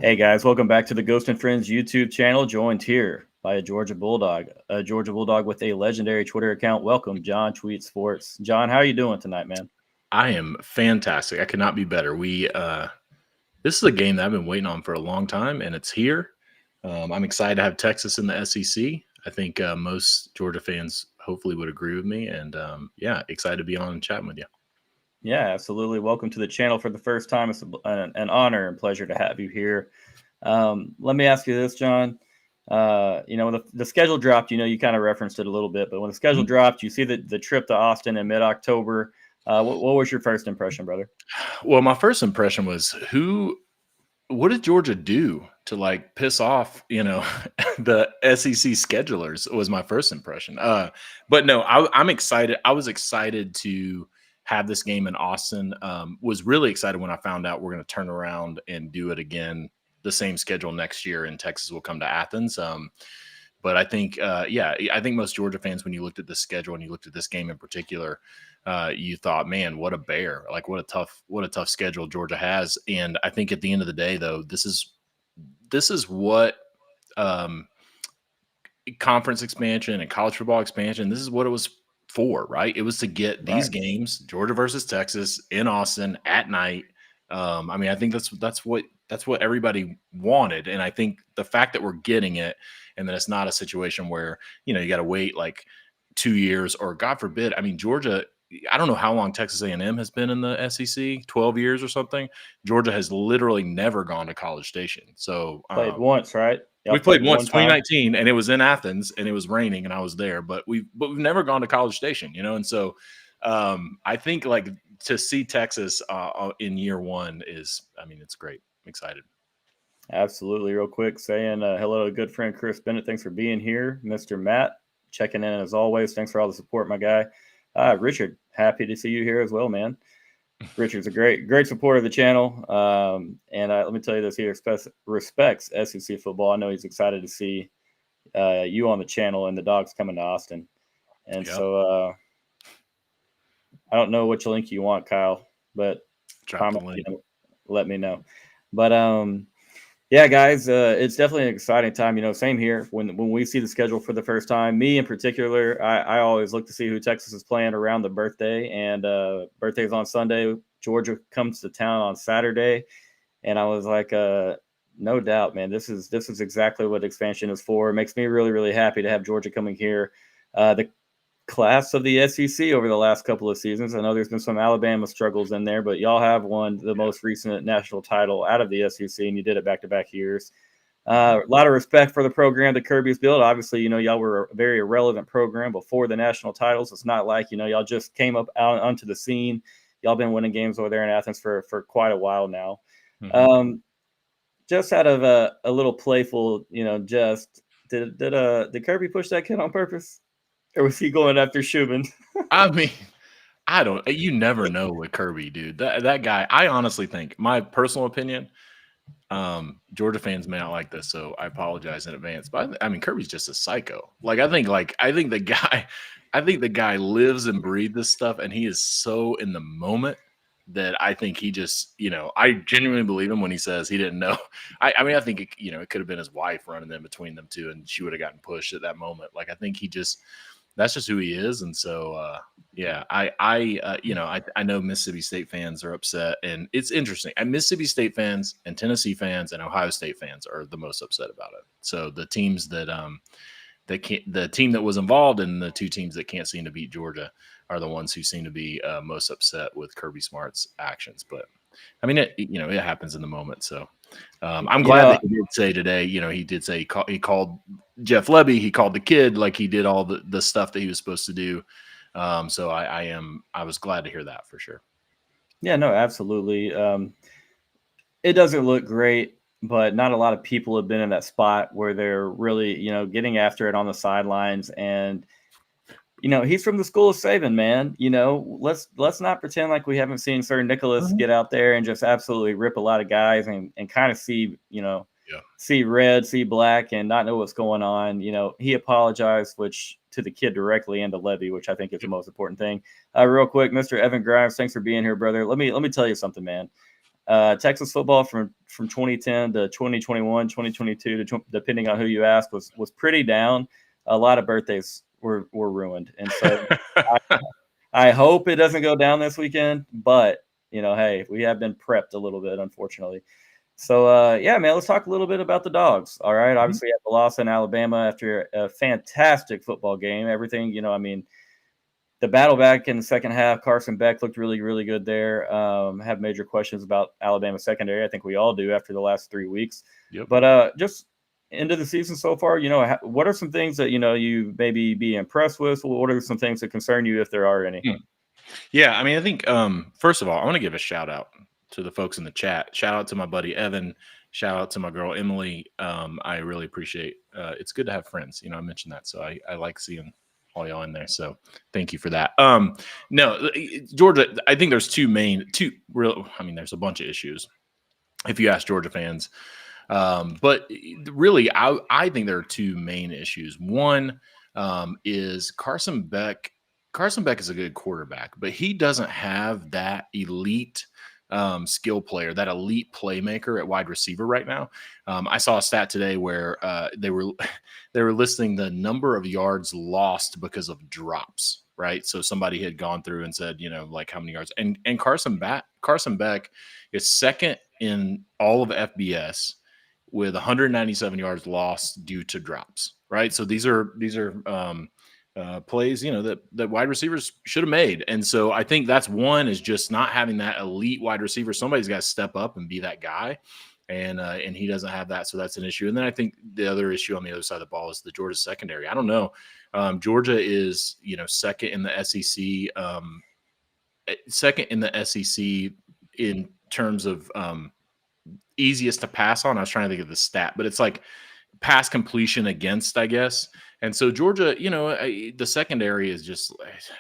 Hey guys, welcome back to the Ghost and Friends YouTube channel, joined here by a Georgia Bulldog with a legendary Twitter account. Welcome, John Tweet Sports. John, how are you doing tonight, man? I am fantastic. I could not be better. This is a game that I've been waiting on for a long time, and it's here. I'm excited to have Texas in the SEC. I think most Georgia fans hopefully would agree with me, and excited to be on and chatting with you. Yeah, absolutely. Welcome to the channel for the first time. It's an honor and pleasure to have you here. Let me ask you this, John. When the schedule dropped, you kind of referenced it a little bit, but when the schedule dropped, you see the trip to Austin in mid-October. What was your first impression, brother? Well, my first impression was what did Georgia do to piss off, the SEC schedulers was my first impression. But no, I'm excited. I was excited to have this game in Austin. Was really excited when I found out we're going to turn around and do it again, the same schedule next year, and Texas will come to Athens. But I think, I think most Georgia fans, when you looked at the schedule and you looked at this game in particular, you thought, man, what a bear! Like what a tough schedule Georgia has. And I think at the end of the day, though, this is what conference expansion and college football expansion. This is what it was for, right? It was to get these games, Georgia versus Texas in Austin at night. I think that's what everybody wanted. And I think the fact that we're getting it and that it's not a situation where, you got to wait like 2 years or God forbid. I mean, Georgia, I don't know how long Texas A&M has been in the SEC, 12 years or something. Georgia has literally never gone to College Station. So played once, right? We played once, 2019, and it was in Athens, and it was raining, and I was there. But we've never gone to College Station, And so I think to see Texas in year one it's great. I'm excited. Absolutely. Real quick, saying hello to good friend Chris Bennett. Thanks for being here. Mr. Matt, checking in as always. Thanks for all the support, my guy. Richard, happy to see you here as well, man. Richard's a great supporter of the channel. And let me tell you this, he respects SEC football. I know he's excited to see you on the channel and the Dogs coming to Austin. And so I don't know which link you want, Kyle, but let me know. But yeah, guys, it's definitely an exciting time. Same here. When we see the schedule for the first time, me in particular, I always look to see who Texas is playing around the birthday. And birthday's on Sunday. Georgia comes to town on Saturday. And I was like, no doubt, man, this is exactly what expansion is for. It makes me really, really happy to have Georgia coming here. The class of the SEC over the last couple of seasons. I know there's been some Alabama struggles in there, but y'all have won the most recent national title out of the SEC, and you did it back-to-back years. A lot of respect for the program that Kirby's built. Obviously, y'all were a very irrelevant program before the national titles. It's not like, y'all just came up out onto the scene. Y'all been winning games over there in Athens for quite a while now. Mm-hmm. Just out of a little playful, did Kirby push that kid on purpose? Or was he going after Schumann? I mean, you never know with Kirby, dude. That guy, I honestly think, my personal opinion, Georgia fans may not like this, so I apologize in advance. But I mean, Kirby's just a psycho. I think the guy lives and breathes this stuff, and he is so in the moment that I think he just, I genuinely believe him when he says he didn't know. I think it could have been his wife running in between them two, and she would have gotten pushed at that moment. I think that's just who he is. And so, I know Mississippi State fans are upset, and it's interesting. And Mississippi State fans and Tennessee fans and Ohio State fans are the most upset about it. So the teams the team that was involved and the two teams that can't seem to beat Georgia are the ones who seem to be most upset with Kirby Smart's actions. But I mean, it happens in the moment. So I'm glad that he did say today, he did say he called Jeff Lebby, he called the kid, he did all the stuff that he was supposed to do. So I was glad to hear that for sure. Yeah, no, absolutely. It doesn't look great but not a lot of people have been in that spot where they're really, getting after it on the sidelines. And he's from the school of Saban, man. Let's not pretend like we haven't seen Sir Nicholas get out there and just absolutely rip a lot of guys and kind of see, see red, see black, and not know what's going on. He apologized, which to the kid directly and to Levy, which I think is the most important thing. Real quick, Mr. Evan Grimes, thanks for being here, brother. Let me tell you something, man. Texas football from 2010 to 2021, 2022, depending on who you ask, was pretty down. A lot of birthdays were ruined. And so I hope it doesn't go down this weekend, but hey, we have been prepped a little bit, unfortunately. So yeah, man, let's talk a little bit about the Dogs. All right. Obviously you have the loss in Alabama after a fantastic football game. Everything, the battle back in the second half, Carson Beck looked really, really good there. Have major questions about Alabama secondary. I think we all do after the last 3 weeks. Yep. But just into the season so far, what are some things that, you maybe be impressed with? What are some things that concern you, if there are any? Yeah, I mean, I think, first of all, I want to give a shout out to the folks in the chat. Shout out to my buddy Evan. Shout out to my girl Emily. I really appreciate it's good to have friends. I mentioned that. So I like seeing all y'all in there. So thank you for that. No, Georgia, I think there's there's a bunch of issues if you ask Georgia fans. But really, I think there are two main issues. One is Carson Beck. Carson Beck is a good quarterback, but he doesn't have that elite skill player, that elite playmaker at wide receiver right now. I saw a stat today where they were listing the number of yards lost because of drops. Right, so somebody had gone through and said, like how many yards, and Carson Beck is second in all of FBS with 197 yards lost due to drops. Right, so these are plays, that wide receivers should have made. And so I think that's one, is just not having that elite wide receiver. Somebody's got to step up and be that guy. And he doesn't have that. So that's an issue. And then I think the other issue on the other side of the ball is the Georgia secondary. I don't know. Georgia is, second in the SEC in terms of easiest to pass on. I was trying to think of the stat, but it's like pass completion against, I guess. And so Georgia, the secondary is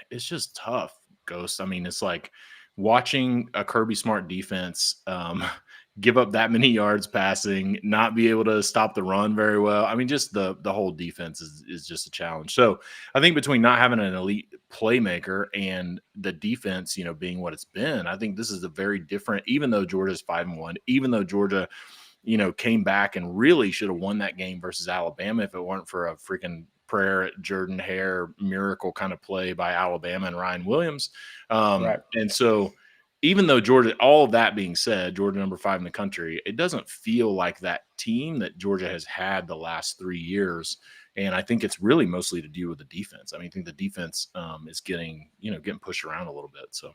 it's just tough, Ghost. I mean, it's like watching a Kirby Smart defense give up that many yards passing, not be able to stop the run very well. I mean, just the whole defense is just a challenge. So I think between not having an elite playmaker and the defense, being what it's been, I think this is a very different, even though Georgia's 5-1, even though Georgia came back and really should have won that game versus Alabama if it weren't for a freaking prayer at Jordan Hare miracle kind of play by Alabama and Ryan Williams. Right. And so even though Georgia, all of that being said, Georgia number 5 in the country, it doesn't feel like that team that Georgia has had the last 3 years. And I think it's really mostly to do with the defense. I mean, I think the defense is getting pushed around a little bit. So.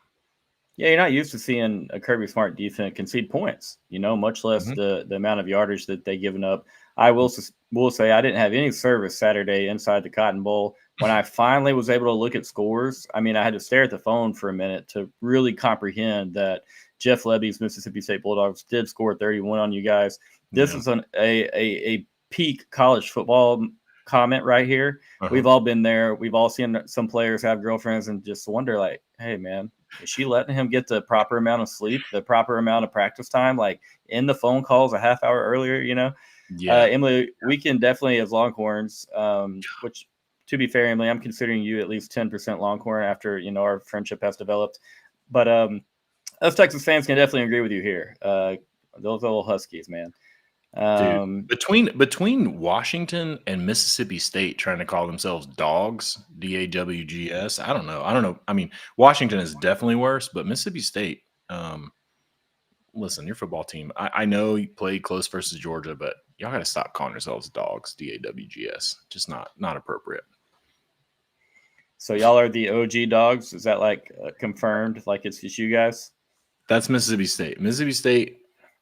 Yeah, you're not used to seeing a Kirby Smart defense concede points, much less the amount of yardage that they've given up. I will say I didn't have any service Saturday inside the Cotton Bowl. When I finally was able to look at scores, I mean, I had to stare at the phone for a minute to really comprehend that Jeff Levy's Mississippi State Bulldogs did score 31 on you guys. This is a peak college football comment right here. We've all been there. We've all seen some players have girlfriends and just wonder, like, hey, man, is she letting him get the proper amount of sleep, the proper amount of practice time, like in the phone calls a half hour earlier, Yeah. Emily, we can definitely, as Longhorns, which, to be fair, Emily, I'm considering you at least 10% Longhorn after, our friendship has developed. But us Texas fans can definitely agree with you here. Those little Huskies, man. Dude, between Washington and Mississippi State trying to call themselves dogs, DAWGS, I don't know. I mean, Washington is definitely worse, but Mississippi State, listen, your football team, I know you played close versus Georgia, but y'all got to stop calling yourselves dogs, DAWGS. Just not appropriate. So y'all are the OG dogs? Is that like confirmed? Like it's just you guys? That's Mississippi State. Mississippi State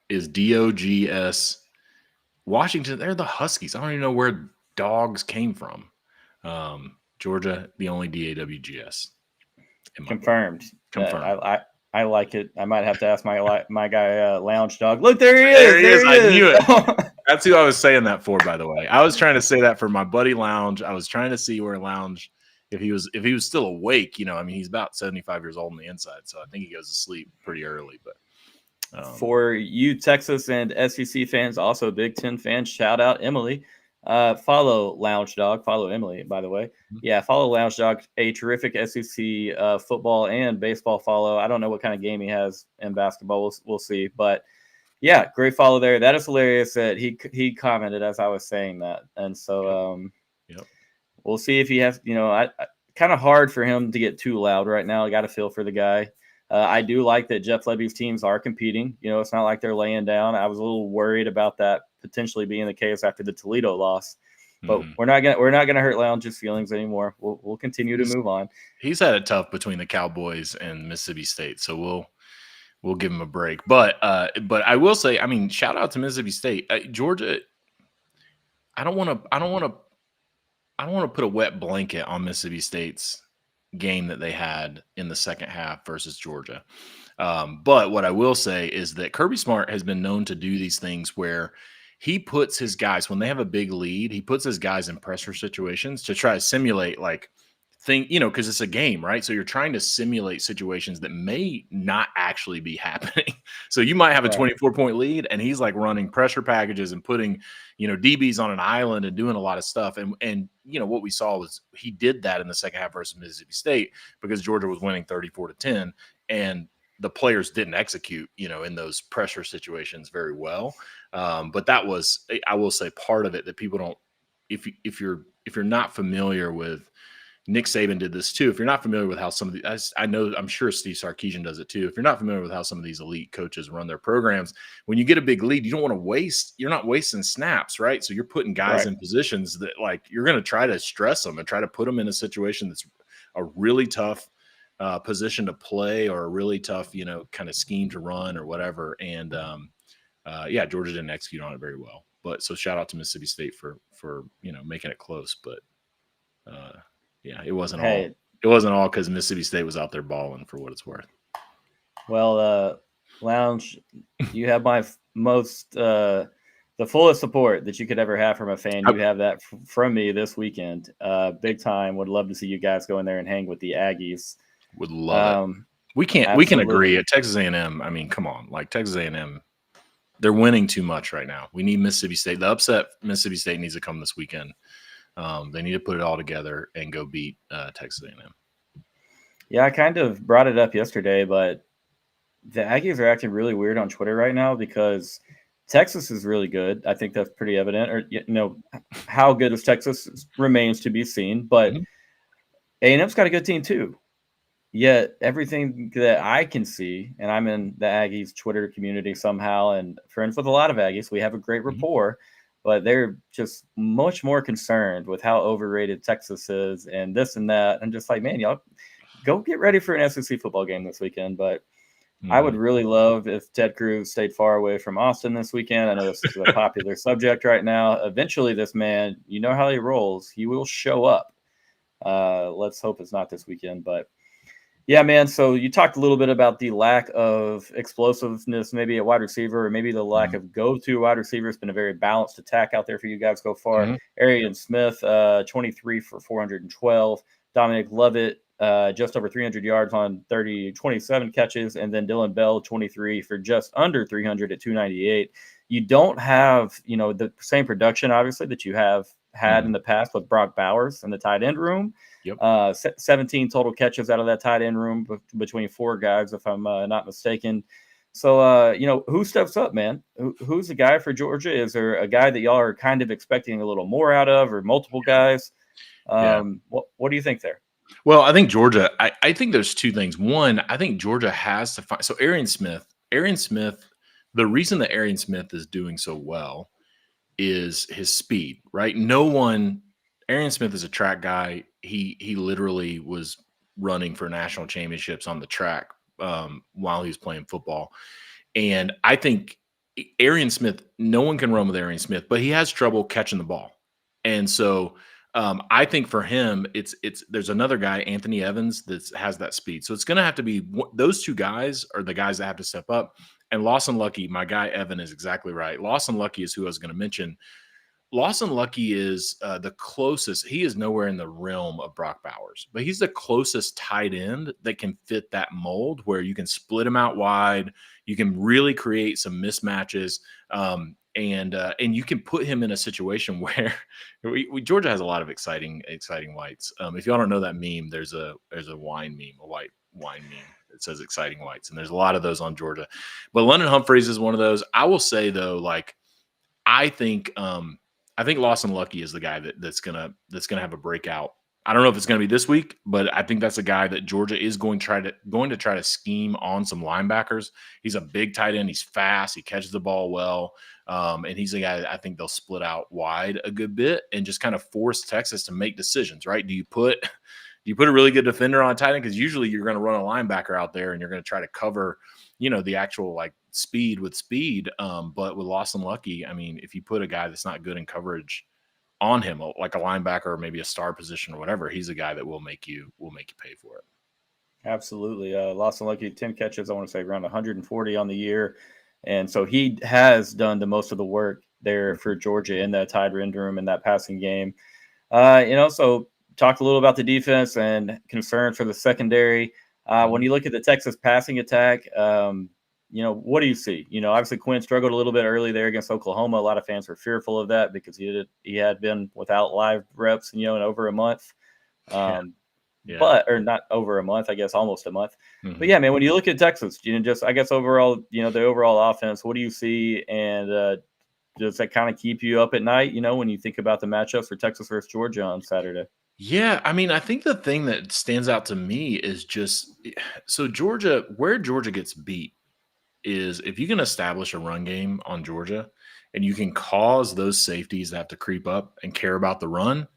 is DOGS. Washington, they're the Huskies. I don't even know where dogs came from. Georgia, the only DAWGS. Confirmed. I like it. I might have to ask my guy Lounge Dog. Look, there he is. There he is. I knew it. Oh. That's who I was saying that for, by the way. I was trying to say that for my buddy Lounge. I was trying to see where Lounge, if he was still awake, I mean, he's about 75 years old on the inside, so I think he goes to sleep pretty early. But for you Texas and SEC fans, also Big Ten fans, shout out Emily. Follow Lounge Dog. Follow Emily, by the way. Yeah, follow Lounge Dog. A terrific SEC football and baseball follow. I don't know what kind of game he has in basketball. We'll see. But yeah, great follow there. That is hilarious that he commented as I was saying that. And so we'll see if he has, kind of hard for him to get too loud right now. I got to feel for the guy. I do like that Jeff Lebby's teams are competing. It's not like they're laying down. I was a little worried about that potentially being the case after the Toledo loss, but we're not gonna hurt Lounge's feelings anymore. We'll continue to move on. He's had it tough between the Cowboys and Mississippi State, so we'll give him a break. But I will say, I mean, shout out to Mississippi State, Georgia. I don't want to put a wet blanket on Mississippi State's game that they had in the second half versus Georgia. But what I will say is that Kirby Smart has been known to do these things where he puts his guys, when they have a big lead, he puts his guys in pressure situations to try to simulate because it's a game, right? So you're trying to simulate situations that may not actually be happening. So you might have a 24-point lead, and he's like running pressure packages and putting, DBs on an island and doing a lot of stuff. And what we saw was he did that in the second half versus Mississippi State because Georgia was winning 34-10, and the players didn't execute, in those pressure situations very well. But that was, I will say, part of it that people don't. If you're not familiar with. Nick Saban did this too. If you're not familiar with how some of the, I'm sure Steve Sarkeesian does it too. If you're not familiar with how some of these elite coaches run their programs, when you get a big lead, you don't want to waste, you're not wasting snaps, right? So you're putting guys in positions that you're going to try to stress them and try to put them in a situation that's a really tough position to play or a really tough, kind of scheme to run or whatever. And Georgia didn't execute on it very well. But so shout out to Mississippi State for making it close. But it wasn't all. It wasn't all because Mississippi State was out there balling, for what it's worth. Well, Lounge, you have my the fullest support that you could ever have from a fan. You have that from me this weekend. Big time. Would love to see you guys go in there and hang with the Aggies. Would love it. We can agree at Texas A&M. I mean, come on, Texas A&M, they're winning too much right now. We need Mississippi State. The upset Mississippi State needs to come this weekend. They need to put it all together and go beat Texas A&M. Yeah, I kind of brought it up yesterday, but the Aggies are acting really weird on Twitter right now because Texas is really good. I think that's pretty evident. Or how good is Texas remains to be seen. But A&M's got a good team too. Yet everything that I can see, and I'm in the Aggies Twitter community somehow, and friends with a lot of Aggies, we have a great rapport. But they're just much more concerned with how overrated Texas is and this and that. I'm just like, man, y'all go get ready for an SEC football game this weekend. But I would really love if Ted Cruz stayed far away from Austin this weekend. I know this is a popular subject right now. Eventually, this man, you know how he rolls. He will show up. Let's hope it's not this weekend. But yeah, man. So you talked a little bit about the lack of explosiveness, maybe at wide receiver, or maybe the lack of go-to wide receiver. It's been a very balanced attack out there for you guys so far. Arian Smith, 23 for 412. Dominic Lovett, just over 300 yards on 27 catches. And then Dylan Bell, 23 for just under 300 at 298. You don't have, the same production, obviously, that you have had in the past with Brock Bowers in the tight end room. 17 total catches out of that tight end room between four guys, if I'm not mistaken. So, who steps up, man? Who's the guy for Georgia? Is there a guy that y'all are kind of expecting a little more out of, or multiple guys? What do you think there? Well, I think Georgia, I think there's two things. One, I think Georgia has to find – so Arian Smith, the reason that Arian Smith is doing so well is his speed, right? Arian Smith is a track guy. He literally was running for national championships on the track while he was playing football. And I think Arian Smith, no one can run with Arian Smith, but he has trouble catching the ball. And so I think for him, there's another guy, Anthony Evans, that has that speed. So it's going to have to be those two guys are the guys that have to step up. And Lawson Lucky, my guy Evan, is exactly right. Lawson Lucky is who I was going to mention. Lawson Lucky is the closest. He is nowhere in the realm of Brock Bowers, but he's the closest tight end that can fit that mold where you can split him out wide. You can really create some mismatches, and you can put him in a situation where Georgia has a lot of exciting whites. If y'all don't know that meme, there's a wine meme, a white wine meme. It says exciting whites, and there's a lot of those on Georgia. But London Humphreys is one of those. I will say though, like I think Lawson Lucky is the guy that's gonna have a breakout. I don't know if it's gonna be this week, but I think that's a guy that Georgia is going to try to scheme on some linebackers. He's a big tight end. He's fast. He catches the ball well, and he's a guy that I think they'll split out wide a good bit and just kind of force Texas to make decisions. Right? Do you put a really good defender on a tight end? Because usually you're going to run a linebacker out there and you're going to try to cover, the actual like speed with speed. But with Lawson Lucky, I mean, if you put a guy that's not good in coverage on him, like a linebacker or maybe a star position or whatever, he's a guy that will make you pay for it. Absolutely. Lawson Lucky, 10 catches, I want to say around 140 on the year. And so he has done the most of the work there for Georgia in that tight end room in that passing game. So talked a little about the defense and concerns for the secondary. When you look at the Texas passing attack, what do you see? Obviously Quinn struggled a little bit early there against Oklahoma. A lot of fans were fearful of that because he had been without live reps, in over a month. But or not over a month, I guess almost a month. Mm-hmm. But yeah, man, when you look at Texas, just I guess overall, the overall offense, what do you see? And does that kind of keep you up at night, when you think about the matchups for Texas versus Georgia on Saturday? Yeah, I mean, I think the thing that stands out to me is just so where Georgia gets beat is if you can establish a run game on Georgia and you can cause those safeties to have to creep up and care about the run,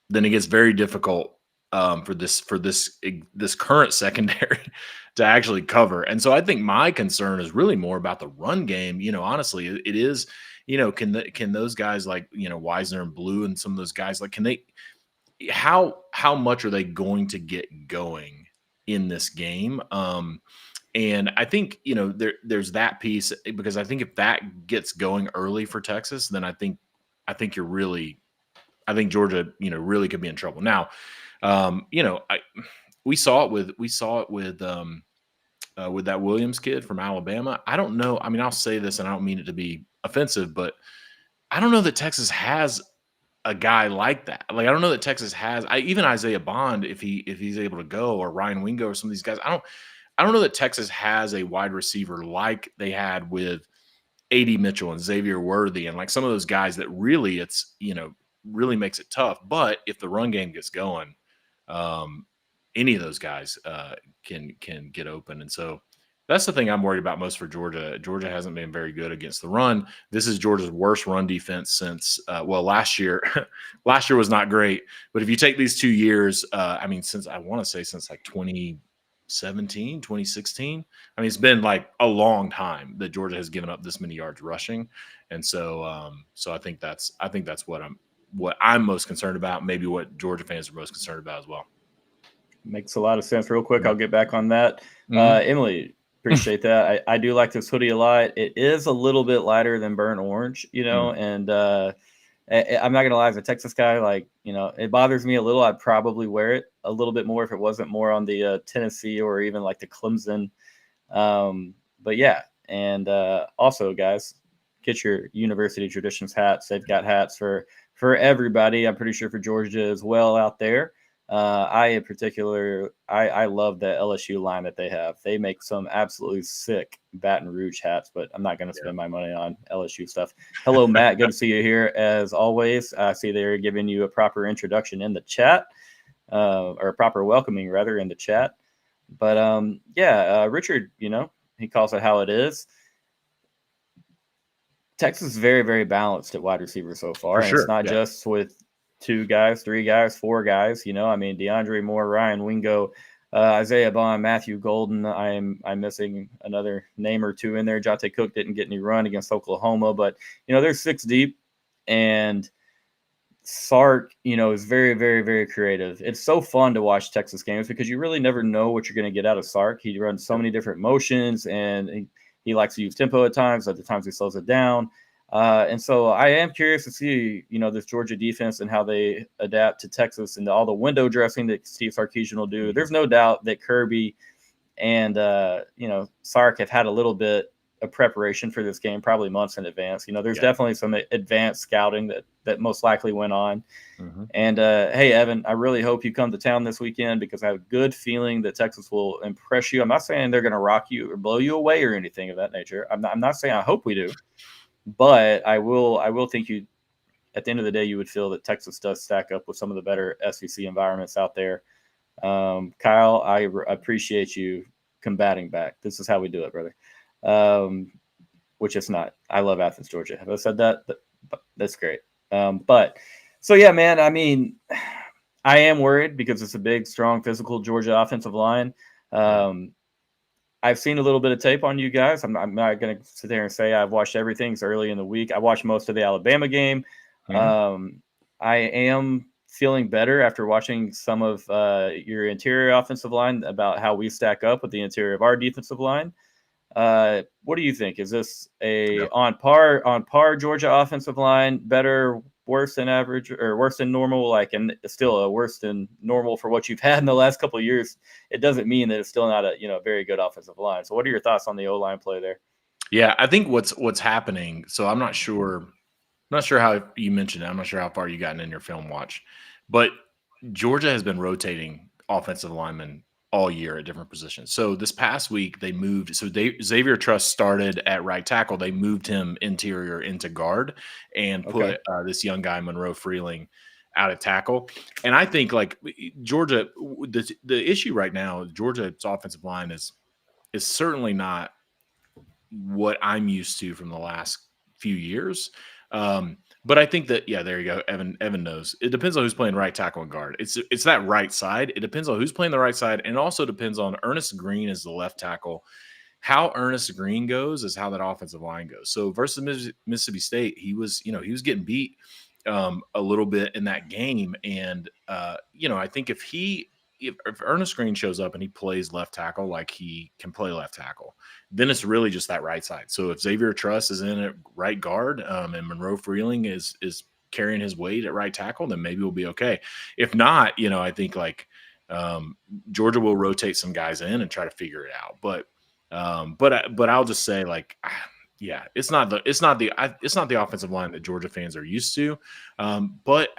then it gets very difficult for this current secondary to actually cover. And so I think my concern is really more about the run game. Honestly, it is, can those guys like, Wisner and Blue and some of those guys, like, can they, how much are they going to get going in this game? And I think, there's that piece, because I think if that gets going early for Texas, then I think Georgia, really could be in trouble. Now, we saw it with that Williams kid from Alabama. I don't know. I mean, I'll say this and I don't mean it to be offensive, but I don't know that Texas has a guy like that. Like, I don't know that Texas has even Isaiah Bond, if he's able to go, or Ryan Wingo or some of these guys. I don't know that Texas has a wide receiver like they had with A.D. Mitchell and Xavier Worthy and like some of those guys that really really makes it tough. But if the run game gets going, any of those guys can get open. And so that's the thing I'm worried about most for Georgia. Georgia hasn't been very good against the run. This is Georgia's worst run defense since, last year. Last year was not great. But if you take these 2 years, since like 2017, 2016, it's been like a long time that Georgia has given up this many yards rushing. And so I think that's what I'm most concerned about, maybe what Georgia fans are most concerned about as well. Makes a lot of sense. Real quick, I'll get back on that. Emily, appreciate that. I do like this hoodie a lot. It is a little bit lighter than burnt orange, and I'm not going to lie, as a Texas guy, like, it bothers me a little. I'd probably wear it a little bit more if it wasn't more on the Tennessee or even like the Clemson. But yeah, and also, guys, get your University Traditions hats. They've got hats for everybody. I'm pretty sure for Georgia as well out there. I in particular, I love the LSU line that they have. They make some absolutely sick Baton Rouge hats, but I'm not going to spend my money on LSU stuff. Hello, Matt. Good to see you here as always. I see they're giving you a proper introduction in the chat, or a proper welcoming rather in the chat. But Richard, he calls it how it is. Texas is very, very balanced at wide receiver so far. And it's not just with 2 guys, 3 guys, 4 guys. DeAndre Moore, Ryan Wingo, Isaiah Bond, Matthew Golden. I'm missing another name or 2 in there. Jonte Cook didn't get any run against Oklahoma, but they're 6 deep, and Sark, is very, very, very creative. It's so fun to watch Texas games because you really never know what you're going to get out of Sark. He runs so many different motions, and he likes to use tempo at times. Other times he slows it down. And so I am curious to see, this Georgia defense and how they adapt to Texas and all the window dressing that Steve Sarkeesian will do. There's no doubt that Kirby and, Sark have had a little bit of preparation for this game, probably months in advance. There's definitely some advanced scouting that most likely went on. Mm-hmm. And hey, Evan, I really hope you come to town this weekend because I have a good feeling that Texas will impress you. I'm not saying they're going to rock you or blow you away or anything of that nature. I'm not saying I hope we do, but I will think you, at the end of the day, you would feel that Texas does stack up with some of the better SEC environments out there. Kyle, I appreciate you combating back. This is how we do it, brother. Which it's not. I love Athens, Georgia. Have I said that? That's great. But so yeah, man, I mean, I am worried because it's a big, strong, physical Georgia offensive line. I've seen a little bit of tape on you guys. I'm not going to sit there and say I've watched everything. It's early in the week. I watched most of the Alabama game. Mm-hmm. I am feeling better after watching some of your interior offensive line about how we stack up with the interior of our defensive line. What do you think? Is this on par Georgia offensive line, better, worse than average, or worse than normal? And still a worse than normal for what you've had in the last couple of years. It doesn't mean that it's still not a very good offensive line. So, what are your thoughts on the O-line play there? Yeah, I think what's happening. So I'm not sure how you mentioned it. I'm not sure how far you gotten in your film watch, but Georgia has been rotating offensive linemen all year at different positions. So this past week they moved. So Xavier Truss started at right tackle. They moved him interior into guard and put this young guy Monroe Freeling out at tackle. And I think Georgia, the issue right now, Georgia's offensive line is certainly not what I'm used to from the last few years. But I think that, there you go. Evan knows. It depends on who's playing right tackle and guard. It's that right side. It depends on who's playing the right side. And it also depends on Ernest Green as the left tackle. How Ernest Green goes is how that offensive line goes. So versus Mississippi State, he was getting beat a little bit in that game. And, I think if Ernest Green shows up and he plays left tackle like he can play left tackle, then it's really just that right side. So if Xavier Truss is in at right guard and Monroe Freeling is carrying his weight at right tackle, then maybe we'll be okay. If not, I think Georgia will rotate some guys in and try to figure it out. But I'll just say it's not the offensive line that Georgia fans are used to. But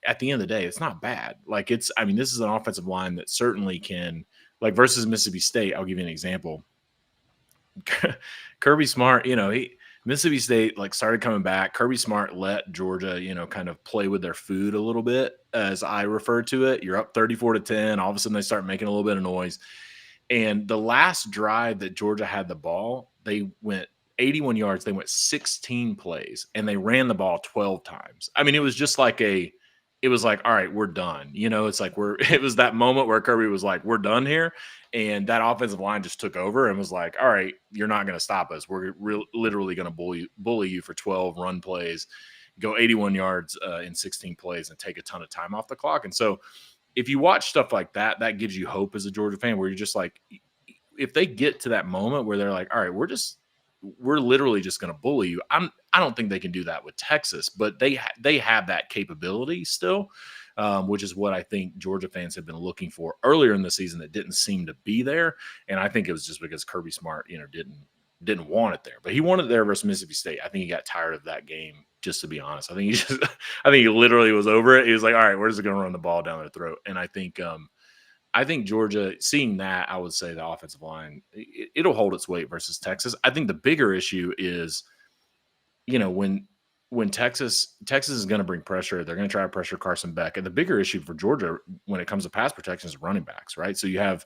at the end of the day, it's not bad. This is an offensive line that certainly can, versus Mississippi State. I'll give you an example. Kirby Smart, Mississippi State started coming back. Kirby Smart let Georgia, kind of play with their food a little bit, as I refer to it. You're up 34-10. All of a sudden they start making a little bit of noise. And the last drive that Georgia had the ball, they went 81 yards. They went 16 plays and they ran the ball 12 times. It was just all right, we're done. It was that moment where Kirby was like, we're done here. And that offensive line just took over and was like, all right, you're not going to stop us. We're literally going to bully you for 12 run plays, go 81 yards in 16 plays and take a ton of time off the clock. And so if you watch stuff like that, that gives you hope as a Georgia fan, where you're just like, if they get to that moment where they're like, all right, we're literally just going to bully you. I don't think they can do that with Texas, but they have that capability still, which is what I think Georgia fans have been looking for earlier in the season that didn't seem to be there. And I think it was just because Kirby Smart, didn't want it there, but he wanted it there versus Mississippi State. I think he got tired of that game, just to be honest. I think he literally was over it. He was like, all right, we're just going to run the ball down their throat. And I think Georgia, seeing that, I would say the offensive line, it'll hold its weight versus Texas. I think the bigger issue is, when Texas is going to bring pressure, they're going to try to pressure Carson Beck. And the bigger issue for Georgia when it comes to pass protection is running backs, right? So you have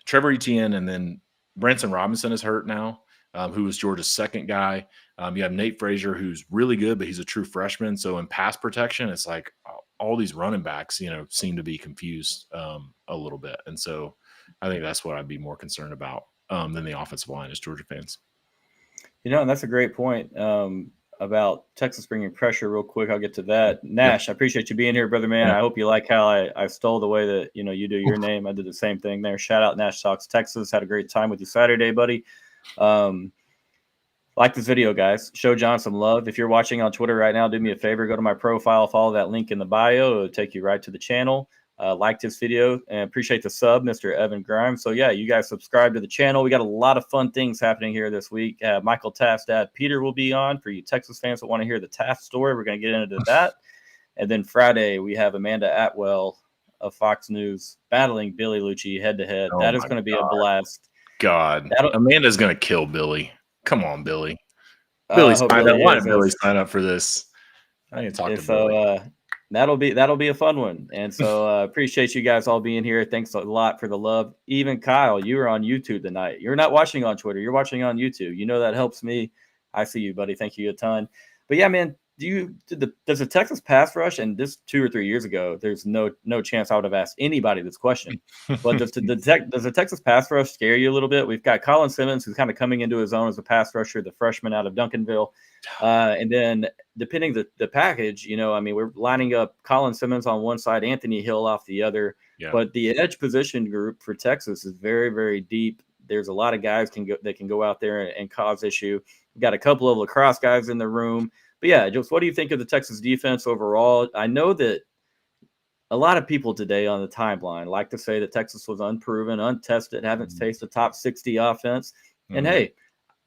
Trevor Etienne, and then Branson Robinson is hurt now, who was Georgia's second guy. You have Nate Frazier, who's really good, but he's a true freshman. So in pass protection, it's like all these running backs, seem to be confused a little bit. And so I think that's what I'd be more concerned about than the offensive line as Georgia fans. And that's a great point. about Texas bringing pressure real quick. I'll get to that. Nash, I appreciate you being here, brother man. I hope you like how I stole the way that you do your name. I did the same thing there. Shout out Nash Talks Texas. Had a great time with you Saturday, buddy. Like this video, guys. Show John some love. If you're watching on Twitter right now, do me a favor. Go to my profile. Follow that link in the bio. It'll take you right to the channel. Like this video and appreciate the sub, Mr. Evan Grimes. So, yeah, you guys subscribe to the channel. We got a lot of fun things happening here this week. Michael Taft's dad, Peter, will be on for you Texas fans that want to hear the Taft story. We're going to get into that. And then Friday, we have Amanda Atwell of Fox News battling Billy Lucci head-to-head. That is going to be a blast. Amanda's going to kill Billy. Come on, Billy. Billy signed up. Why did Billy sign up for this? I need to talk to Billy. That'll be a fun one. And so appreciate you guys all being here. Thanks a lot for the love. Even Kyle, you were on YouTube tonight. You're not watching on Twitter. You're watching on YouTube. You know that helps me. I see you, buddy. Thank you a ton. But yeah, man, does the Texas pass rush, and this 2 or 3 years ago, there's no chance I would have asked anybody this question. But does the Texas pass rush scare you a little bit? We've got Colin Simmons, who's kind of coming into his own as a pass rusher, the freshman out of Duncanville. And then depending the package, we're lining up Colin Simmons on one side, Anthony Hill off the other. Yeah. But the edge position group for Texas is very, very deep. There's a lot of guys that can go out there and cause issue. We've got a couple of lacrosse guys in the room. But yeah, just what do you think of the Texas defense overall? I know that a lot of people today on the timeline like to say that Texas was unproven, untested, haven't faced a top 60 offense. And hey,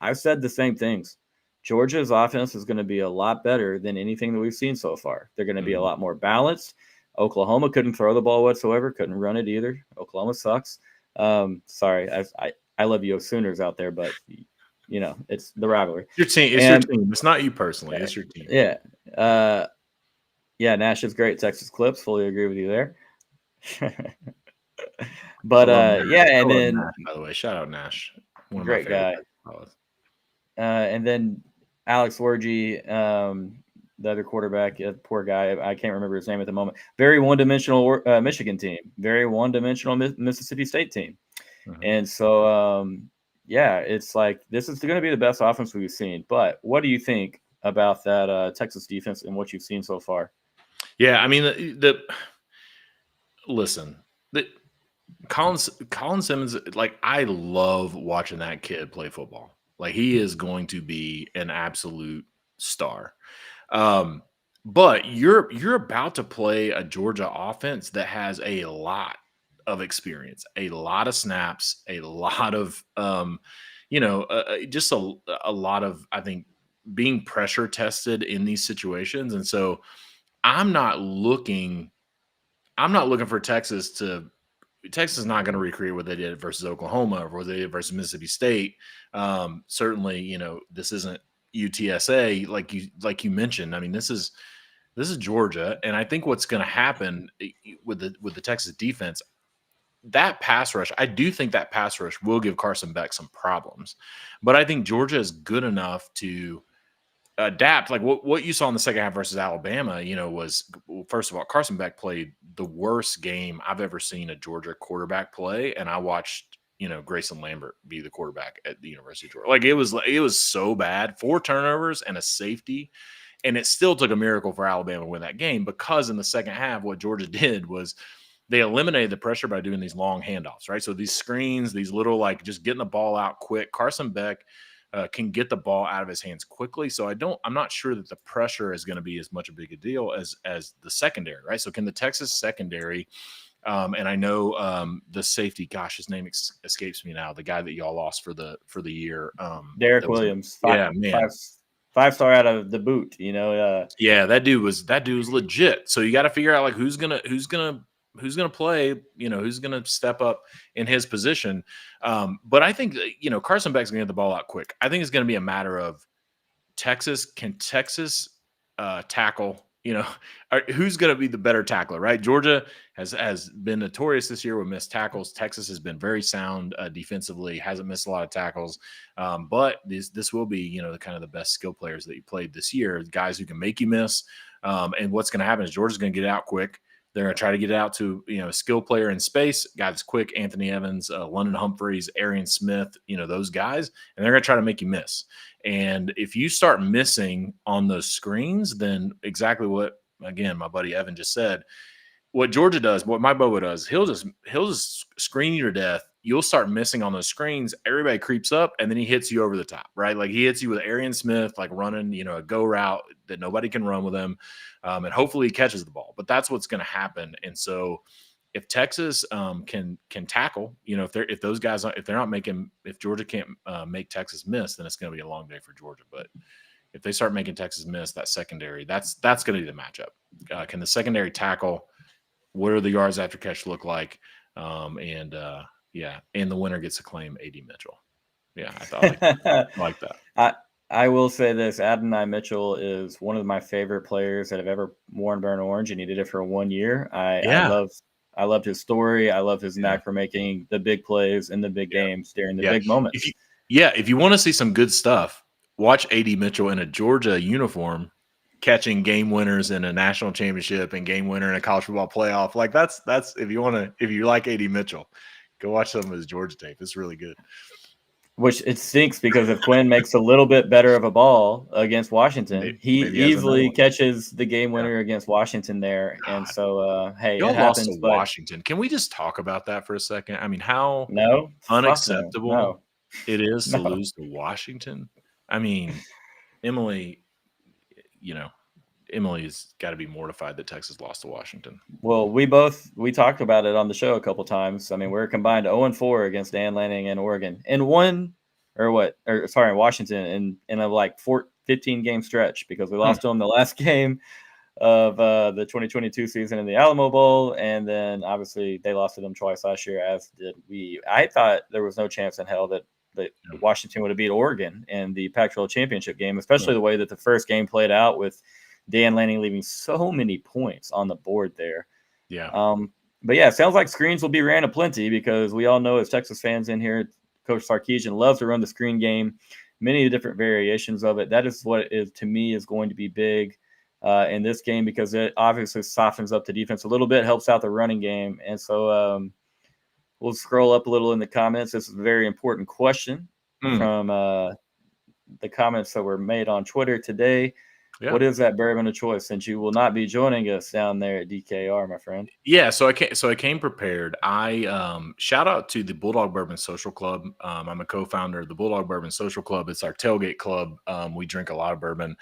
I've said the same things. Georgia's offense is going to be a lot better than anything that we've seen so far. They're going to be a lot more balanced. Oklahoma couldn't throw the ball whatsoever, couldn't run it either. Oklahoma sucks. Sorry, I love you Sooners out there, but it's the rivalry. Your team. It's your team. It's not you personally. It's your team. Yeah. Nash is great. Texas Clips. Fully agree with you there. But and then Nash, by the way, shout out Nash. One great guy. And then Alex Wergy, the other quarterback, poor guy. I can't remember his name at the moment. Very one-dimensional Michigan team. Very one-dimensional Mississippi State team. And so it's like this is going to be the best offense we've seen. But what do you think about that Texas defense and what you've seen so far? Yeah, I mean, Colin Simmons, like, I love watching that kid play football. Like, he is going to be an absolute star. But you're about to play a Georgia offense that has a lot of experience, a lot of snaps, a lot of just a lot of, I think, being pressure tested in these situations. And so I'm not looking for Texas is not going to recreate what they did versus Oklahoma or what they did versus Mississippi State. Certainly, this isn't UTSA like you mentioned. I mean, this is Georgia, and I think what's going to happen with the Texas defense, that pass rush, I do think that pass rush will give Carson Beck some problems, but I think Georgia is good enough to adapt. Like what you saw in the second half versus Alabama, was, first of all, Carson Beck played the worst game I've ever seen a Georgia quarterback play. And I watched, Grayson Lambert be the quarterback at the University of Georgia. Like it was so bad, 4 turnovers and a safety. And it still took a miracle for Alabama to win that game, because in the second half, what Georgia did was they eliminated the pressure by doing these long handoffs, right? So these screens, these little, like, just getting the ball out quick. Carson Beck can get the ball out of his hands quickly. So I'm not sure that the pressure is going to be as much a big a deal as the secondary, right? So can the Texas secondary, and I know the safety, gosh, his name escapes me now, the guy that y'all lost for the year. Derek Williams. Five-star out of the boot, Yeah, that dude was legit. So you got to figure out, like, who's gonna play, who's going to step up in his position. But I think, Carson Beck's going to get the ball out quick. I think it's going to be a matter of can Texas tackle, who's going to be the better tackler, right? Georgia has been notorious this year with missed tackles. Texas has been very sound defensively, hasn't missed a lot of tackles. But this will be, the kind of the best skill players that you played this year, guys who can make you miss. And what's going to happen is Georgia's going to get out quick. They're going to try to get it out to, a skill player in space, guy that's quick, Anthony Evans, London Humphreys, Arian Smith, those guys, and they're going to try to make you miss. And if you start missing on those screens, then exactly what, again, my buddy Evan just said, what Georgia does, what my Bobo does, he'll just screen you to death. You'll start missing on those screens. Everybody creeps up, and then he hits you over the top, right? Like he hits you with Arian Smith, like running, a go route that nobody can run with him, and hopefully he catches the ball. But that's what's going to happen. And so, if Texas can tackle, if those guys if Georgia can't make Texas miss, then it's going to be a long day for Georgia. But if they start making Texas miss, that secondary, that's going to be the matchup. Can the secondary tackle? What are the yards after catch look like? And the winner gets to claim A.D. Mitchell. Yeah, I thought I like that. I will say this: Adonai Mitchell is one of my favorite players that have ever worn burnt orange, and he did it for 1 year. I loved his story. I love his knack for making the big plays in the big games during the big moments. If you want to see some good stuff, watch A.D. Mitchell in a Georgia uniform catching game winners in a national championship and game winner in a college football playoff. Like that's if you like A.D. Mitchell, go watch some of his Georgia tape. It's really good. Which it stinks because if Quinn makes a little bit better of a ball against Washington, he easily catches the game winner against Washington there. God. And so, hey, y'all lost to Washington. Can we just talk about that for a second? I mean, how unacceptable it is to lose to Washington. I mean, Emily's got to be mortified that Texas lost to Washington. Well, we talked about it on the show a couple times. I mean, we're combined 0-4 against Dan Lanning and Oregon in Washington in a 15 game stretch because we lost to them the last game of the 2022 season in the Alamo Bowl, and then obviously they lost to them twice last year, as did we. I thought there was no chance in hell that Washington would have beat Oregon in the Pac-12 championship game, especially the way that the first game played out with Dan Lanning leaving so many points on the board there. Yeah. But yeah, it sounds like screens will be ran aplenty because we all know as Texas fans in here, Coach Sarkeesian loves to run the screen game, many different variations of it. That is what is going to be big in this game because it obviously softens up the defense a little bit, helps out the running game. And so we'll scroll up a little in the comments. This is a very important question from the comments that were made on Twitter today. Yeah. What is that bourbon of choice, since you will not be joining us down there at DKR, my friend? Yeah, so I came prepared. I shout out to the Bulldog Bourbon Social Club. I'm a co-founder of the Bulldog Bourbon Social Club. It's our tailgate club. We drink a lot of bourbon.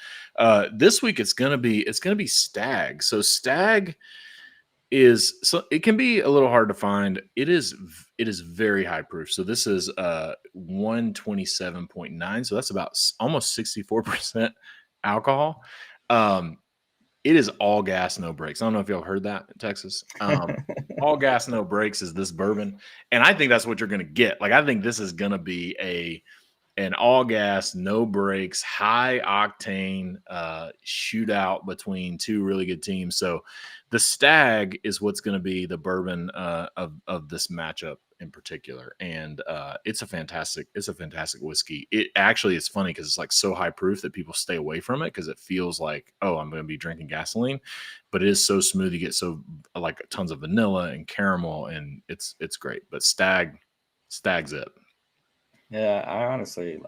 This week it's gonna be Stag. So Stag it can be a little hard to find. It is very high proof. So this is 127.9. So that's about almost 64% alcohol. It is all gas, no brakes. I don't know if y'all heard that in Texas. All gas, no brakes is this bourbon. And I think that's what you're going to get. Like, I think this is going to be an all gas, no brakes, high octane shootout between two really good teams. So the Stag is what's going to be the bourbon of this matchup in particular. And it's a fantastic whiskey. It actually, it's funny because it's like so high proof that people stay away from it because it feels like, oh, I'm going to be drinking gasoline, but it is so smooth. You get so like tons of vanilla and caramel, and it's great. But Stag's it. Yeah,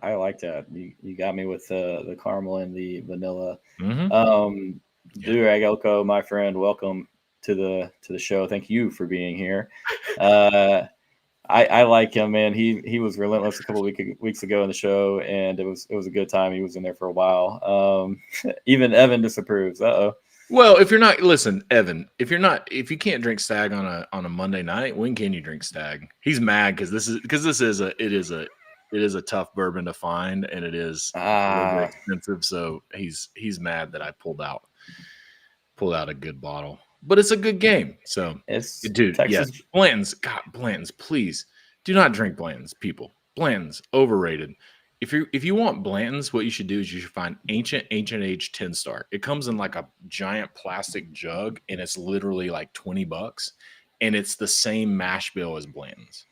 I like that. You got me with the caramel and the vanilla. Mm-hmm. Durag Elko, my friend, welcome to the show. Thank you for being here. I like him, man. He was relentless a couple weeks ago in the show, and it was a good time. He was in there for a while. Even Evan disapproves. Well, if you can't drink Stag on a Monday night, when can you drink Stag? He's mad because it is a tough bourbon to find, and it is a little bit expensive. So he's mad that I pulled out a good bottle, but it's a good game. So dude, Texas. Yes, Blanton's, please do not drink Blanton's, people. Blanton's overrated. If you want Blanton's, what you should do is you should find Ancient Age 10 Star. It comes in like a giant plastic jug, and it's literally like $20, and it's the same mash bill as Blanton's.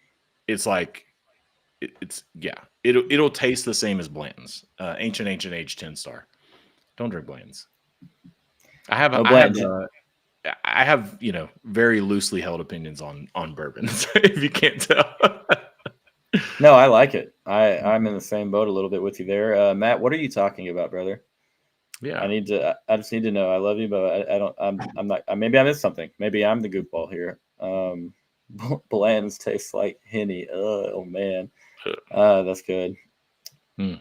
It's like it'll taste the same as Blanton's. Ancient Age 10 Star. Don't drink Blanton's. I have, very loosely held opinions on Bourbon, if you can't tell. No, I like it. I'm in the same boat a little bit with you there. Matt, what are you talking about, brother? Yeah. I just need to know. I love you, but I don't, I'm not, maybe I missed something. Maybe I'm the goofball here. Bland's tastes like Henny. Oh man. That's good. Hmm.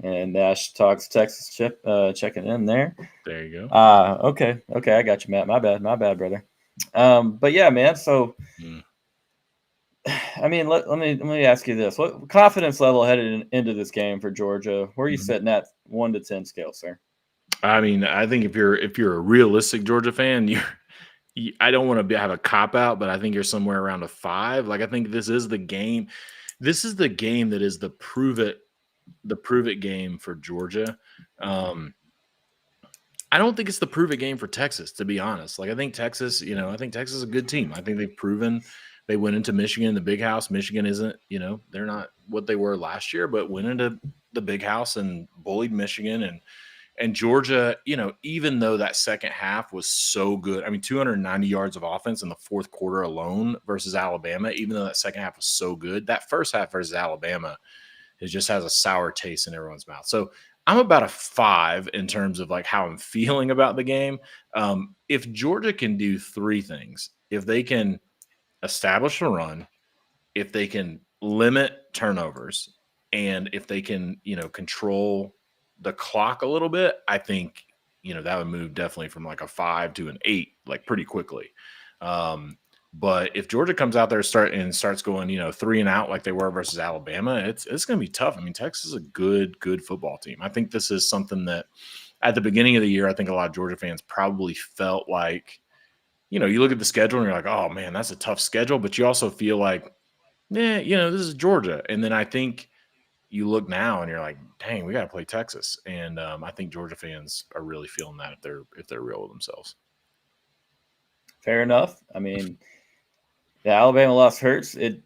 And Nash talks Texas chip, checking in there. There you go. Okay. I got you, Matt. My bad, brother. But yeah, man. So, I mean, let me ask you this: what confidence level headed into this game for Georgia? Where are you sitting at 1 to 10 scale, sir? I mean, I think if you're a realistic Georgia fan, I don't want to have a cop out, but I think you're somewhere around a 5. Like, I think this is the game. This is the game that is the prove it game for Georgia. I don't think it's the prove it game for Texas, to be honest. Like, I think Texas is a good team. I think they've proven. They went into Michigan in the big house. Michigan isn't, they're not what they were last year, but went into the big house and bullied Michigan. And Georgia, even though that second half was so good, I mean, 290 yards of offense in the fourth quarter alone versus Alabama, even though that second half was so good, that first half versus Alabama, it just has a sour taste in everyone's mouth. So I'm about a 5 in terms of like how I'm feeling about the game. If Georgia can do 3 things, if they can establish a run, if they can limit turnovers, and if they can, control the clock a little bit, I think, that would move definitely from like a 5 to an 8, like pretty quickly. But if Georgia comes out there starts going, 3 and out like they were versus Alabama, it's going to be tough. I mean, Texas is a good football team. I think this is something that at the beginning of the year, I think a lot of Georgia fans probably felt like, you look at the schedule and you're like, oh man, that's a tough schedule. But you also feel like, this is Georgia. And then I think you look now and you're like, dang, we got to play Texas. And I think Georgia fans are really feeling that if they're real with themselves. Fair enough. I mean, the Alabama loss hurts. It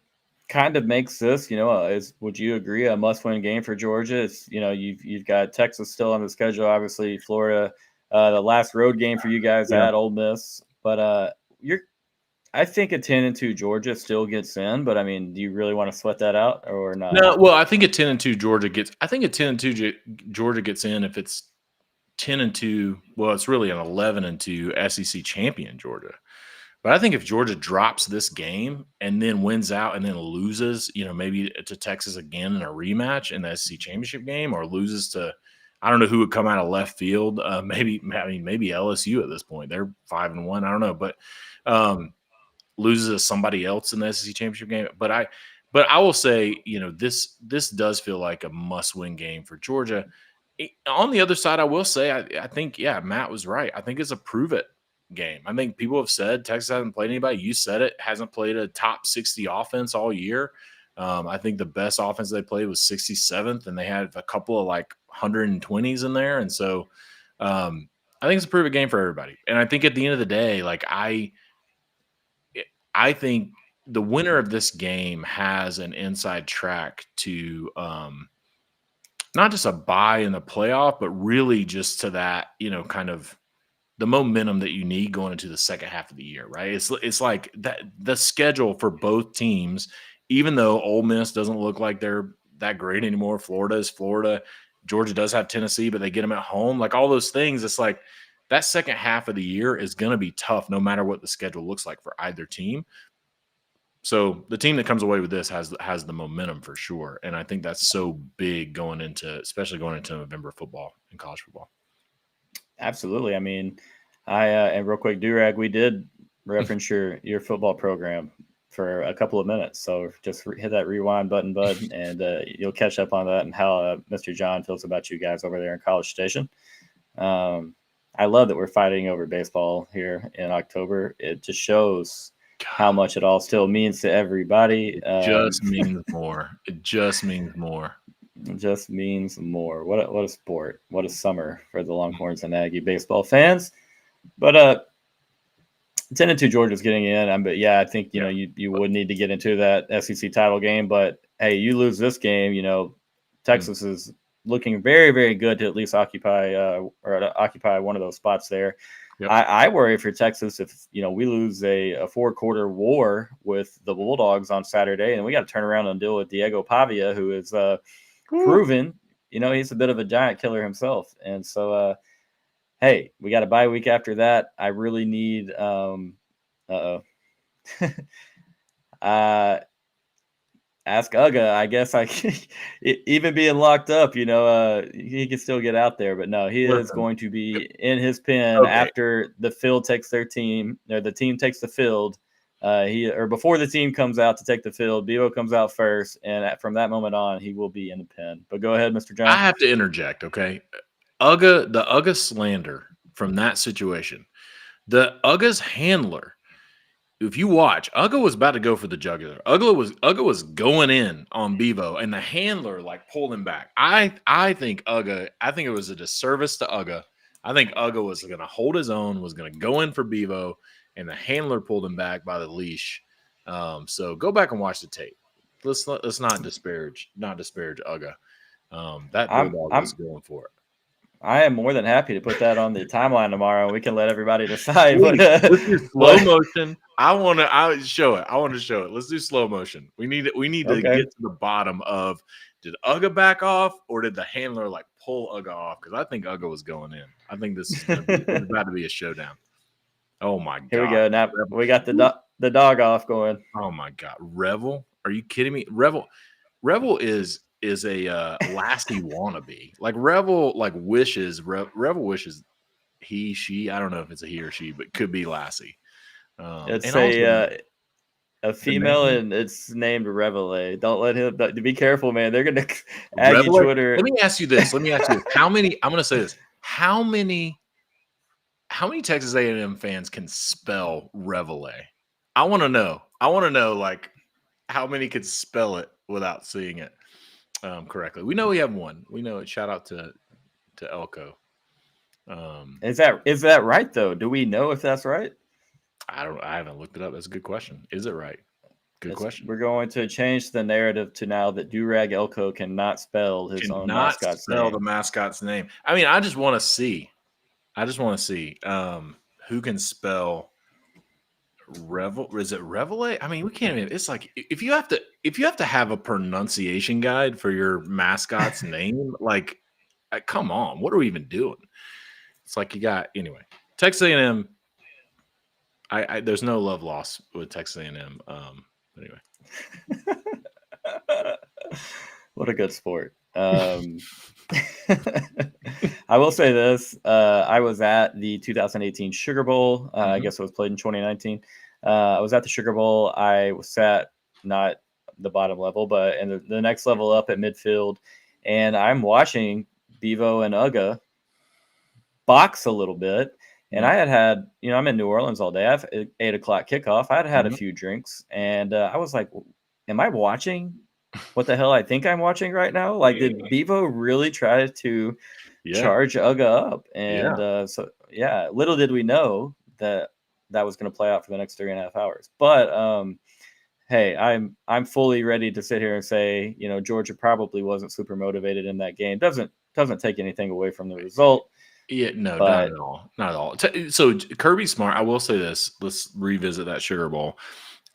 kind of makes this, would you agree, a must-win game for Georgia? It's, you've got Texas still on the schedule, obviously Florida, the last road game for you guys at Ole Miss. But I think a 10-2 Georgia still gets in. But I mean, do you really want to sweat that out or not? No, well, I think a 10-2 Georgia gets. I think a 10-2 Georgia gets in if it's 10-2. Well, it's really an 11-2 SEC champion Georgia. But I think if Georgia drops this game and then wins out and then loses, maybe to Texas again in a rematch in the SEC championship game, or loses to, I don't know who would come out of left field. Maybe LSU at this point. They're 5-1. I don't know, but loses to somebody else in the SEC championship game. But I will say, this does feel like a must-win game for Georgia. On the other side, I will say, I think, Matt was right. I think it's a prove-it game. I think people have said Texas hasn't played anybody. You said it, hasn't played a top 60 offense all year. I think the best offense they played was 67th, and they had a couple of like 120s in there. And so I think it's a prove-it game for everybody. And I think at the end of the day, like I think the winner of this game has an inside track to not just a bye in the playoff, but really just to that, kind of the momentum that you need going into the second half of the year, right? It's like that the schedule for both teams, even though Ole Miss doesn't look like they're that great anymore. Florida is Florida. Georgia does have Tennessee, but they get them at home. Like all those things, it's like that second half of the year is going to be tough no matter what the schedule looks like for either team. So the team that comes away with this has the momentum for sure. And I think that's so big especially going into November football and college football. Absolutely. I mean, and real quick, Durag, we did reference your football program for a couple of minutes. So just hit that rewind button, bud, and you'll catch up on that and how Mr. John feels about you guys over there in College Station. I love that we're fighting over baseball here in October. It just shows how much it all still means to everybody. Just means more. It just means more. It just means more. What a sport. What a summer for the Longhorns and Aggie baseball fans. But 10-2 Georgia's getting in. But yeah, I think you would need to get into that SEC title game. But hey, you lose this game, Texas is looking very, very good to at least occupy one of those spots there. Yep. I worry for Texas if we lose a 4-quarter war with the Bulldogs on Saturday, and we got to turn around and deal with Diego Pavia, who is proven. He's a bit of a giant killer himself, and so hey, we got a bye week after that. I really need ask Uga. I guess even being locked up, he can still get out there. But no, he is going to be in his pen after the field takes their team, or the team takes the field. Before the team comes out to take the field, Bevo comes out first, and from that moment on, he will be in the pen. But go ahead, Mr. John. I have to interject, okay? The Uga slander from that situation. The Uga's handler, if you watch, Uga was about to go for the jugular. Uga was going in on Bevo, and the handler pulled him back. I think it was a disservice to Uga. I think Uga was going to hold his own, was going to go in for Bevo, and the handler pulled him back by the leash. So go back and watch the tape. Let's not disparage Uga. That Bulldog was going for it. I am more than happy to put that on the timeline tomorrow. We can let everybody decide. Let's do slow motion. I want to show it. Let's do slow motion. We need to get to the bottom of, did Uga back off, or did the handler pull Uga off? Because I think Uga was going in. I think this is about to be a showdown. Oh my God! Here we go. Now we got the dog off going. Oh my God! Revel? Are you kidding me? Revel is a Lassie wannabe. Revel wishes he, she, I don't know if it's a he or she, but could be Lassie. It's a female, and it's named Reveille. Don't let him. Be careful, man. They're gonna Aggie Twitter. Let me ask you this. How many? I'm gonna say this. How many Texas A&M fans can spell Reveille? I want to know. How many could spell it without seeing it correctly. We know we have one. We know it. Shout out to Elko. Is that right though? Do we know if that's right? I haven't looked it up. That's a good question. Is it right? Good question. We're going to change the narrative to now that Durag Elko cannot spell his own mascot's name. The mascot's name. I mean, I just want to see. Who can spell Revel. Is it Reveille? I mean, we can't even. It's like if you have to have a pronunciation guide for your mascot's name, come on, what are we even doing? It's like you got anyway. Texas A&M. There's no love lost with Texas A&M. Anyway, what a good sport. I will say this. I was at the 2018 Sugar Bowl. I guess it was played in 2019. I was at the Sugar Bowl. I was sat not the bottom level, but in the next level up at midfield. And I'm watching Bevo and Uga box a little bit. And I had, I'm in New Orleans all day. I have 8 o'clock kickoff. I had a few drinks, and I was like, am I watching what the hell I think I'm watching right now? Did Bevo really try to charge Uga up? And little did we know that was going to play out for the next 3.5 hours. But hey, I'm fully ready to sit here and say, Georgia probably wasn't super motivated in that game. Doesn't take anything away from the result. Yeah, no, not at all. Not at all. So Kirby Smart, I will say this. Let's revisit that Sugar Bowl.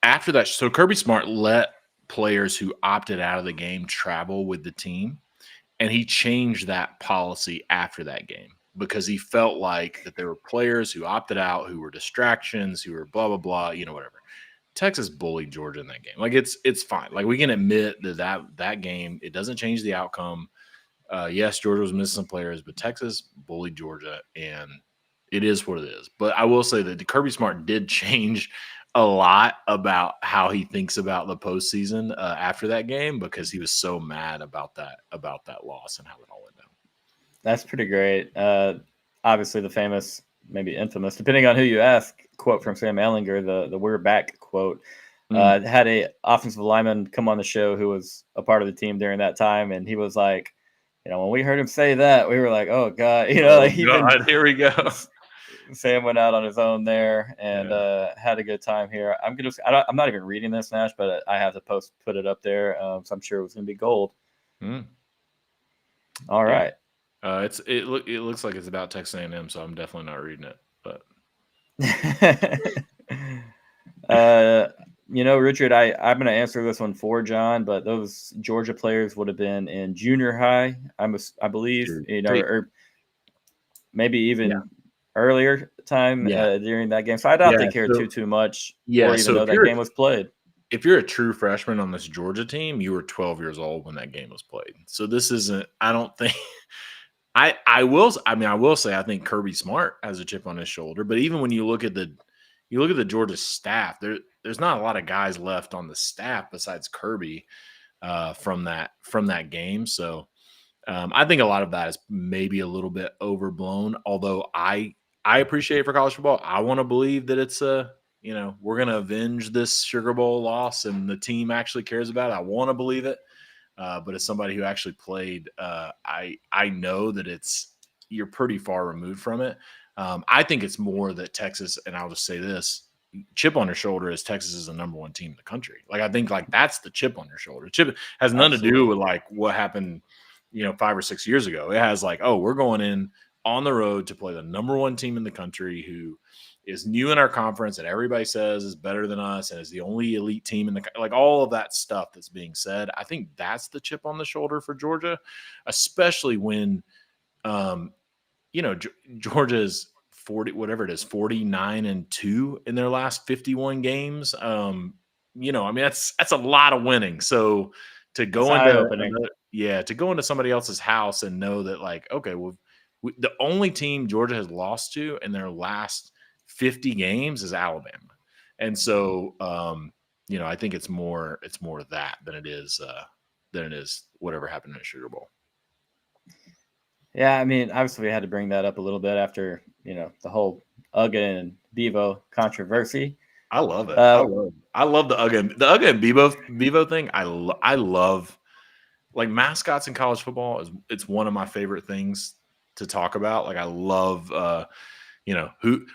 After that, so Kirby Smart let players who opted out of the game travel with the team, and he changed that policy after that game because he felt like that there were players who opted out, who were distractions, who were blah, blah, blah, whatever. Texas bullied Georgia in that game. It's fine. We can admit that game, it doesn't change the outcome. Yes, Georgia was missing some players, but Texas bullied Georgia, and it is what it is. But I will say that Kirby Smart did change a lot about how he thinks about the postseason after that game because he was so mad about that loss and how it all went down. That's pretty great. Obviously, the famous, maybe infamous, depending on who you ask, quote from Sam Ehlinger, the "We're back" quote. Had a offensive lineman come on the show who was a part of the team during that time, and he was like, when we heard him say that, we were like, "Oh God!" God, here we go. Sam went out on his own there and had a good time here. I'm not even reading this, Nash, but I have to put it up there, so I'm sure it was going to be gold. All right. It looks like it's about Texas A&M, so I'm definitely not reading it. But Richard, I'm going to answer this one for John, but those Georgia players would have been in junior high, I believe, or maybe even earlier time during that game. So I doubt they cared too much or even though that game was played. If you're a true freshman on this Georgia team, you were 12 years old when that game was played. So this isn't, I don't think I will say I think Kirby Smart has a chip on his shoulder, but even when you look at the Georgia staff, there's not a lot of guys left on the staff besides Kirby from that game. So I think a lot of that is maybe a little bit overblown, although I appreciate it for college football. I want to believe that it's we're going to avenge this Sugar Bowl loss and the team actually cares about it. I want to believe it. But as somebody who actually played, I know that you're pretty far removed from it. I think it's more that Texas, and I'll just say this, chip on your shoulder is Texas is the number one team in the country. Like, I think like that's the chip on your shoulder. Chip has nothing to do with like what happened, 5 or 6 years ago. It has like, oh, we're going in on the road to play the number one team in the country who is new in our conference and everybody says is better than us and is the only elite team in the like all of that stuff that's being said. I think that's the chip on the shoulder for Georgia, especially when, Georgia's 49-2 in their last 51 games. That's a lot of winning. So to go into somebody else's house and know that like, okay, well, the only team Georgia has lost to in their last 50 games is Alabama. And so, I think it's more that than it is whatever happened in the Sugar Bowl. Yeah. I mean, obviously we had to bring that up a little bit after, the whole Uga and Bevo controversy. I love it. I love the Uga and Bevo thing. I love like mascots in college football it's one of my favorite things to talk about. Like I love,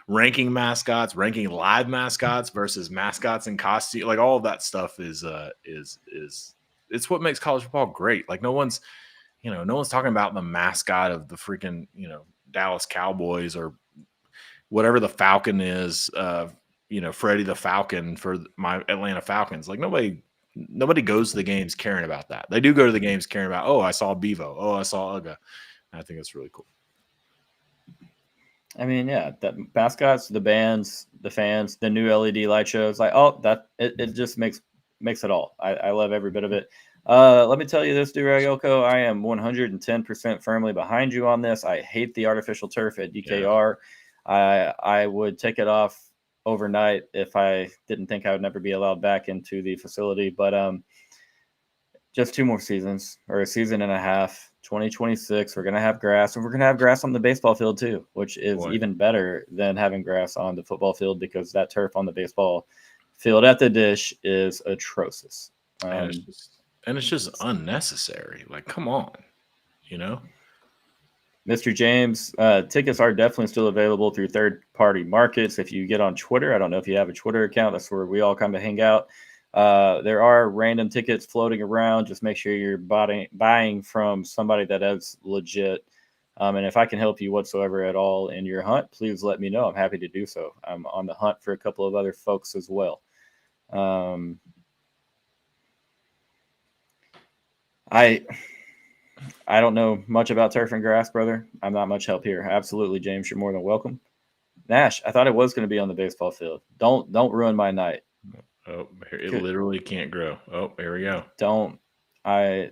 ranking mascots, ranking live mascots versus mascots in costume, like all of that stuff is it's what makes college football great. Like no one's talking about the mascot of the freaking, Dallas Cowboys or whatever the Falcon is, Freddie the Falcon for my Atlanta Falcons. Like nobody goes to the games caring about that. They do go to the games caring about, oh, I saw Bevo. Oh, I saw Uga. I think that's really cool. I mean, yeah, the mascots, the bands, the fans, the new LED light shows, like, oh, it just makes it all. I love every bit of it. Let me tell you this, Durag Elko, I am 110% firmly behind you on this. I hate the artificial turf at DKR. Yeah. I would take it off overnight if I didn't think I would never be allowed back into the facility. But just 2 more seasons or a season and a half. 2026, we're going to have grass, and we're going to have grass on the baseball field too, which is even better than having grass on the football field because that turf on the baseball field at the dish is atrocious. And it's just unnecessary. Like, come on, Mr. James, tickets are definitely still available through third-party markets. If you get on Twitter, I don't know if you have a Twitter account. That's where we all kind of hang out. There are random tickets floating around. Just make sure you're buying from somebody that is legit. And if I can help you whatsoever at all in your hunt, please let me know. I'm happy to do so. I'm on the hunt for a couple of other folks as well. I don't know much about turf and grass, brother. I'm not much help here. Absolutely, James. You're more than welcome. Nash, I thought it was going to be on the baseball field. Don't ruin my night. Oh, it literally can't grow. Oh, here we go. All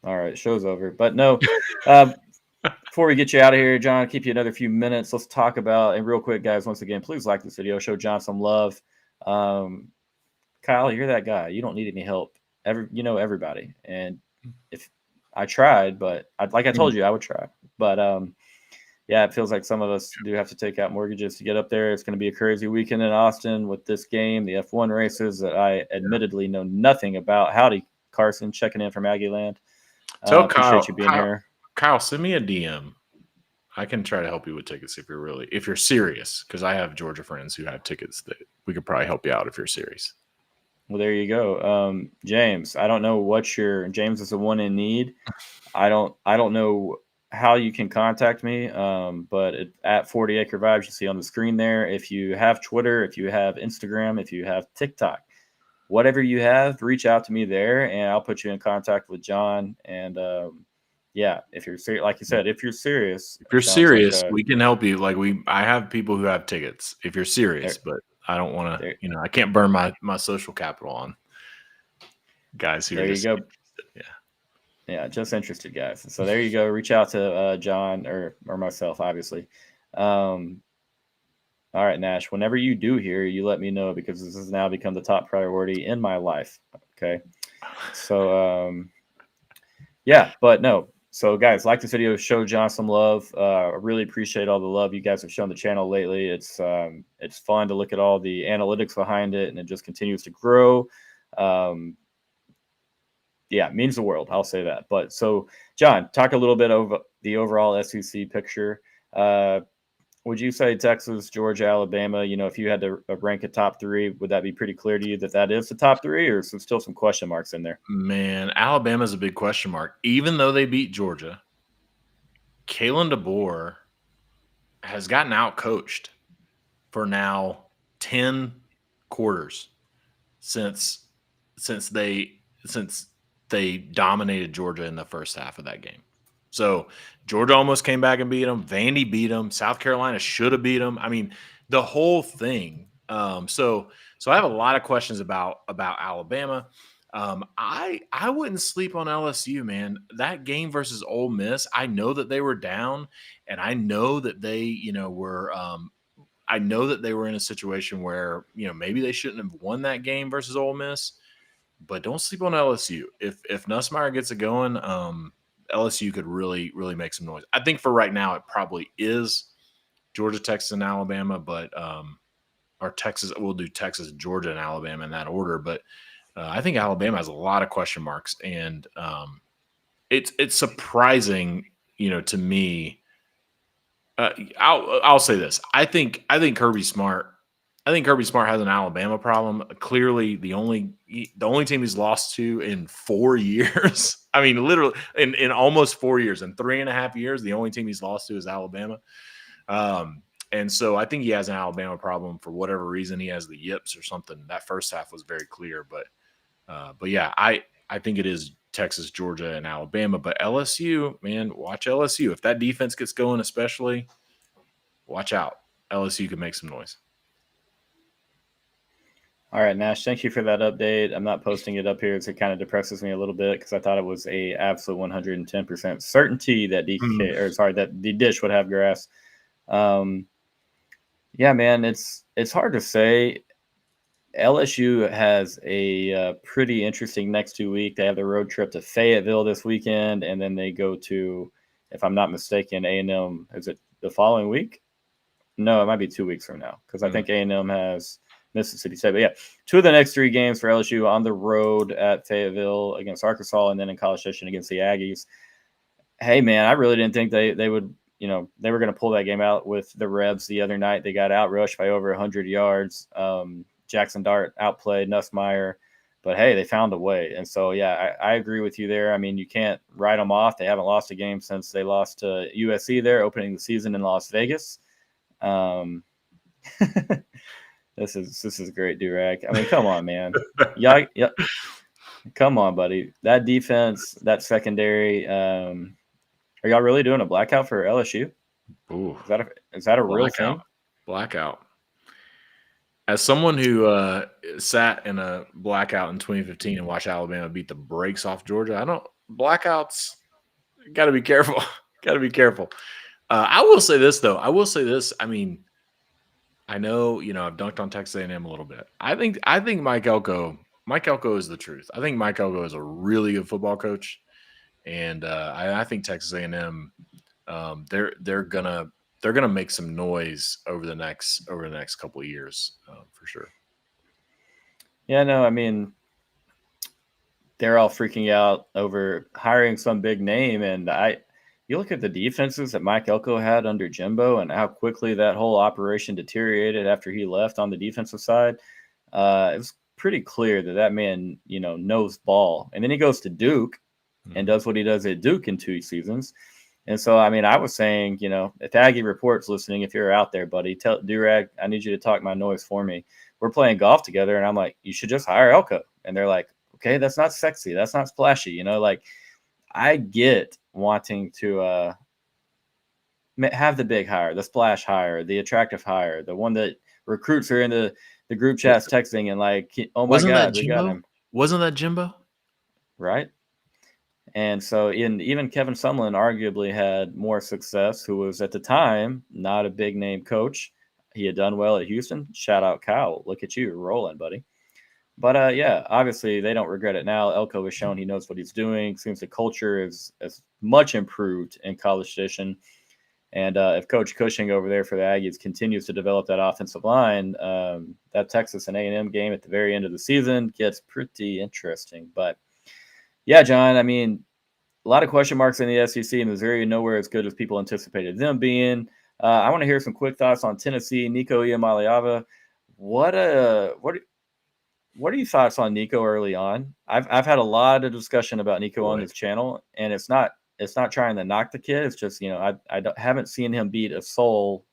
right, show's over. But no, before we get you out of here, John, keep you another few minutes. Let's talk about, and real quick, guys, once again, please like this video. Show John some love. Kyle, you're that guy. You don't need any help. Everybody. And if I tried, but like I told you, I would try. But yeah, it feels like some of us do have to take out mortgages to get up there. It's going to be a crazy weekend in Austin with this game, the F1 races that I admittedly know nothing about. Howdy, Carson, checking in from Aggieland. Appreciate you being here. Kyle, send me a DM. I can try to help you with tickets if you're serious, because I have Georgia friends who have tickets that we could probably help you out if you're serious. Well, there you go. James, I don't know James is the one in need. I don't know how you can contact me, but at 40 Acre Vibes, you see on the screen there. If you have Twitter, if you have Instagram, if you have TikTok, whatever you have, reach out to me there, and I'll put you in contact with John. And yeah, if you're serious, like you said, if you're serious, If you're sounds like serious, we can help you. Like I have people who have tickets. If you're serious, but I don't want to. I can't burn my social capital on guys who are just go. interested. Yeah, just interested guys. So there you go. Reach out to John or myself, obviously. All right, Nash. Whenever you do hear, you let me know, because this has now become the top priority in my life. Okay. So yeah, but no. So guys, like this video, show John some love. I really appreciate all the love you guys have shown the channel lately. It's fun to look at all the analytics behind it, and it just continues to grow. Yeah, it means the world. I'll say that. But so, John, talk a little bit over the overall SEC picture. Would you say Texas, Georgia, Alabama, if you had to rank a top three, would that be pretty clear to you that is the top three, or is there still some question marks in there? Man, Alabama's a big question mark. Even though they beat Georgia, Kalen DeBoer has gotten out-coached for now 10 quarters since they dominated Georgia in the first half of that game. So Georgia almost came back and beat them. Vandy beat them. South Carolina should have beat them. I mean, the whole thing. So I have a lot of questions about Alabama. I wouldn't sleep on LSU, man. That game versus Ole Miss, I know that they were down, and I know that they, were. I know that they were in a situation where maybe they shouldn't have won that game versus Ole Miss. But don't sleep on LSU. If Nussmeier gets it going, LSU could really, really make some noise. I think for right now, it probably is Georgia, Texas, and Alabama, but or Texas. We'll do Texas, Georgia, and Alabama in that order. But I think Alabama has a lot of question marks, and it's surprising, to me. I'll say this. I think Kirby Smart. I think Kirby Smart has an Alabama problem. Clearly, the only team he's lost to in 4 years. I mean, literally in almost 4 years, in 3.5 years, the only team he's lost to is Alabama. And so I think he has an Alabama problem for whatever reason. He has the yips or something. That first half was very clear, but yeah, I think it is Texas, Georgia, and Alabama. But LSU, man, watch LSU. If that defense gets going, especially, watch out. LSU can make some noise. All right, Nash, thank you for that update. I'm not posting it up here, so it kind of depresses me a little bit, because I thought it was a absolute 110% certainty that that the dish would have grass. Yeah, man, it's hard to say. LSU has a pretty interesting next 2 weeks. They have the road trip to Fayetteville this weekend, and then they go to, if I'm not mistaken, A&M. Is it the following week? No, it might be 2 weeks from now, because I think A&M has Mississippi State. But yeah, 2 of the next 3 games for LSU on the road at Fayetteville against Arkansas, and then in College Station against the Aggies. Hey, man, I really didn't think they would, they were going to pull that game out with the Rebs the other night. They got outrushed by over 100 yards. Jackson Dart outplayed Nussmeier, but hey, they found a way. And so, yeah, I agree with you there. I mean, you can't write them off. They haven't lost a game since they lost to USC there, opening the season in Las Vegas. This is great, Durag. I mean, come on, man. Yeah, come on, buddy. That defense, that secondary. Are y'all really doing a blackout for LSU? Ooh, is that a real thing? Blackout. As someone who sat in a blackout in 2015 and watched Alabama beat the brakes off Georgia, blackouts. Got to be careful. Got to be careful. I will say this though. I mean, I know, I've dunked on Texas A&M a little bit. I think Mike Elko is the truth. I think Mike Elko is a really good football coach, and I think Texas A&M, they're gonna make some noise over the next couple of years, for sure. Yeah, no, I mean, they're all freaking out over hiring some big name, and you look at the defenses that Mike Elko had under Jimbo and how quickly that whole operation deteriorated after he left on the defensive side. It was pretty clear that man, knows ball. And then he goes to Duke and does what he does at Duke in 2 seasons. And so, I mean, I was saying, if Aggie Report's listening, if you're out there, buddy, tell Durag, I need you to talk my noise for me. We're playing golf together, and I'm like, you should just hire Elko. And they're like, okay, that's not sexy. That's not splashy. Like I get wanting to have the big hire, the splash hire, the attractive hire, the one that recruits are in the group chats texting and like, oh my God, we got him. Wasn't that Jimbo? Right. And so even Kevin Sumlin arguably had more success, who was at the time not a big name coach. He had done well at Houston. Shout out Kyle. Look at you rolling, buddy. But yeah, obviously they don't regret it now. Elko has shown he knows what he's doing. Seems the culture is much improved in College Station. And if Coach Cushing over there for the Aggies continues to develop that offensive line, that Texas and A&M game at the very end of the season gets pretty interesting. But yeah, John, I mean, a lot of question marks in the SEC, and Missouri nowhere as good as people anticipated them being. I want to hear some quick thoughts on Tennessee, Nico Iamaleava. What are your thoughts on Nico early on? I've had a lot of discussion about Nico on this channel, and it's not trying to knock the kid. It's just haven't seen him beat a soul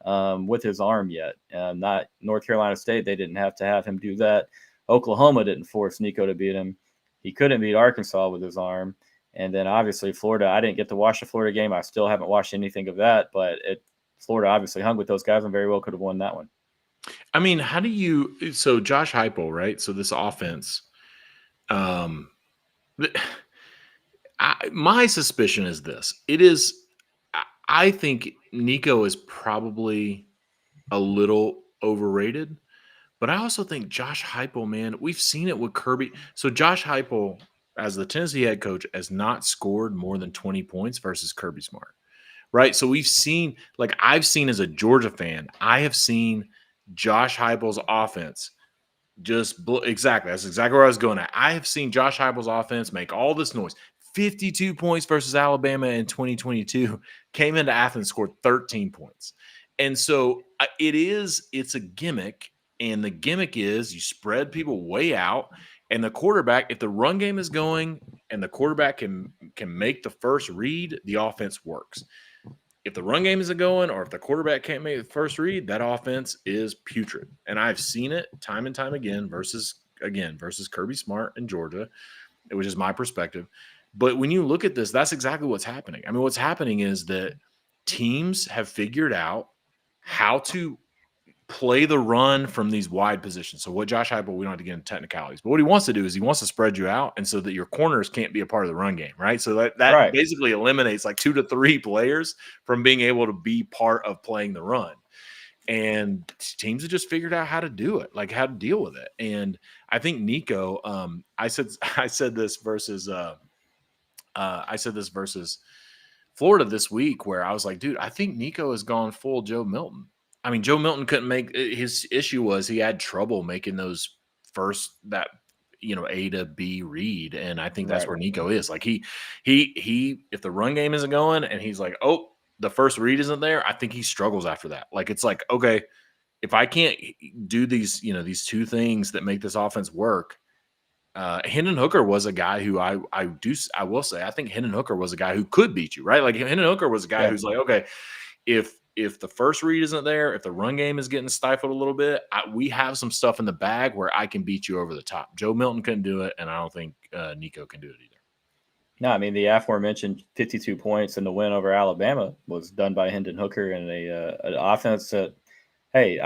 with his arm yet. Not North Carolina State; they didn't have to have him do that. Oklahoma didn't force Nico to beat him. He couldn't beat Arkansas with his arm. And then obviously Florida, I didn't get to watch the Florida game. I still haven't watched anything of that, but Florida obviously hung with those guys and very well could have won that one. I mean, how do you – so Josh Heupel, right? So this offense, my suspicion is this. I think Nico is probably a little overrated, but I also think Josh Heupel, man, we've seen it with Kirby. So Josh Heupel, as the Tennessee head coach, has not scored more than 20 points versus Kirby Smart, right? So we've seen, like I've seen as a Georgia fan, I have seen Josh Heupel's offense exactly. That's exactly where I was going at. I have seen Josh Heupel's offense make all this noise. 52 points versus Alabama in 2022, came into Athens, scored 13 points. And so it's a gimmick. And the gimmick is you spread people way out, and the quarterback, if the run game is going and the quarterback can make the first read, the offense works. If the run game isn't going, or if the quarterback can't make the first read, that offense is putrid. And I've seen it time and time again versus Kirby Smart in Georgia, which is my perspective. But when you look at this, that's exactly what's happening. I mean, what's happening is that teams have figured out how to play the run from these wide positions. So what Josh Heupel, we don't have to get into technicalities, but what he wants to do is he wants to spread you out, and so that your corners can't be a part of the run game, right? So that right. Basically eliminates like 2 to 3 players from being able to be part of playing the run. And teams have just figured out how to do it, like how to deal with it. And I think Nico, I said this versus Florida this week, where I was like, dude, I think Nico has gone full Joe Milton. I mean, Joe Milton couldn't make – his issue was he had trouble making those A to B read, and I think that's where Nico is. Like he if the run game isn't going and he's like, oh, the first read isn't there, I think he struggles after that. Like it's like, okay, if I can't do these, these two things that make this offense work, Hendon Hooker was a guy who I will say, I think Hendon Hooker was a guy who could beat you, right? Like Hendon Hooker was a guy who's like, okay, if the first read isn't there, if the run game is getting stifled a little bit, we have some stuff in the bag where I can beat you over the top. Joe Milton couldn't do it, and I don't think Nico can do it either. No, I mean, the aforementioned 52 points in the win over Alabama was done by Hendon Hooker and an offense that, hey,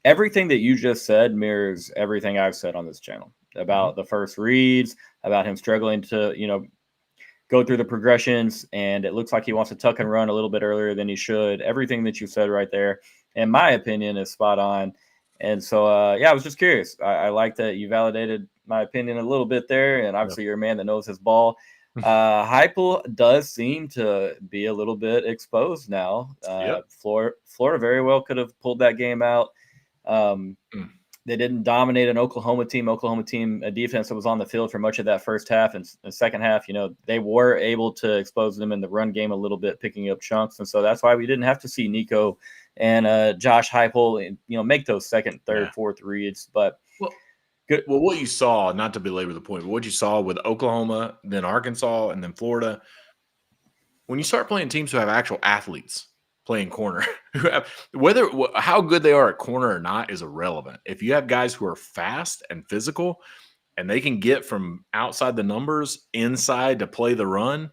everything that you just said mirrors everything I've said on this channel about the first reads, about him struggling to, go through the progressions, and it looks like he wants to tuck and run a little bit earlier than he should. Everything that you said right there, in my opinion, is spot on. And so, I was just curious. I like that you validated my opinion a little bit there, and obviously you're a man that knows his ball. Heupel does seem to be a little bit exposed now. Florida very well could have pulled that game out. They didn't dominate an Oklahoma team, a defense that was on the field for much of that first half. And the second half, they were able to expose them in the run game a little bit, picking up chunks. And so that's why we didn't have to see Nico and Josh Heupel, make those second, third, fourth reads. But good. Well, what you saw, not to belabor the point, but what you saw with Oklahoma, then Arkansas, and then Florida, when you start playing teams who have actual athletes playing corner, who have how good they are at corner or not is irrelevant. If you have guys who are fast and physical and they can get from outside the numbers inside to play the run,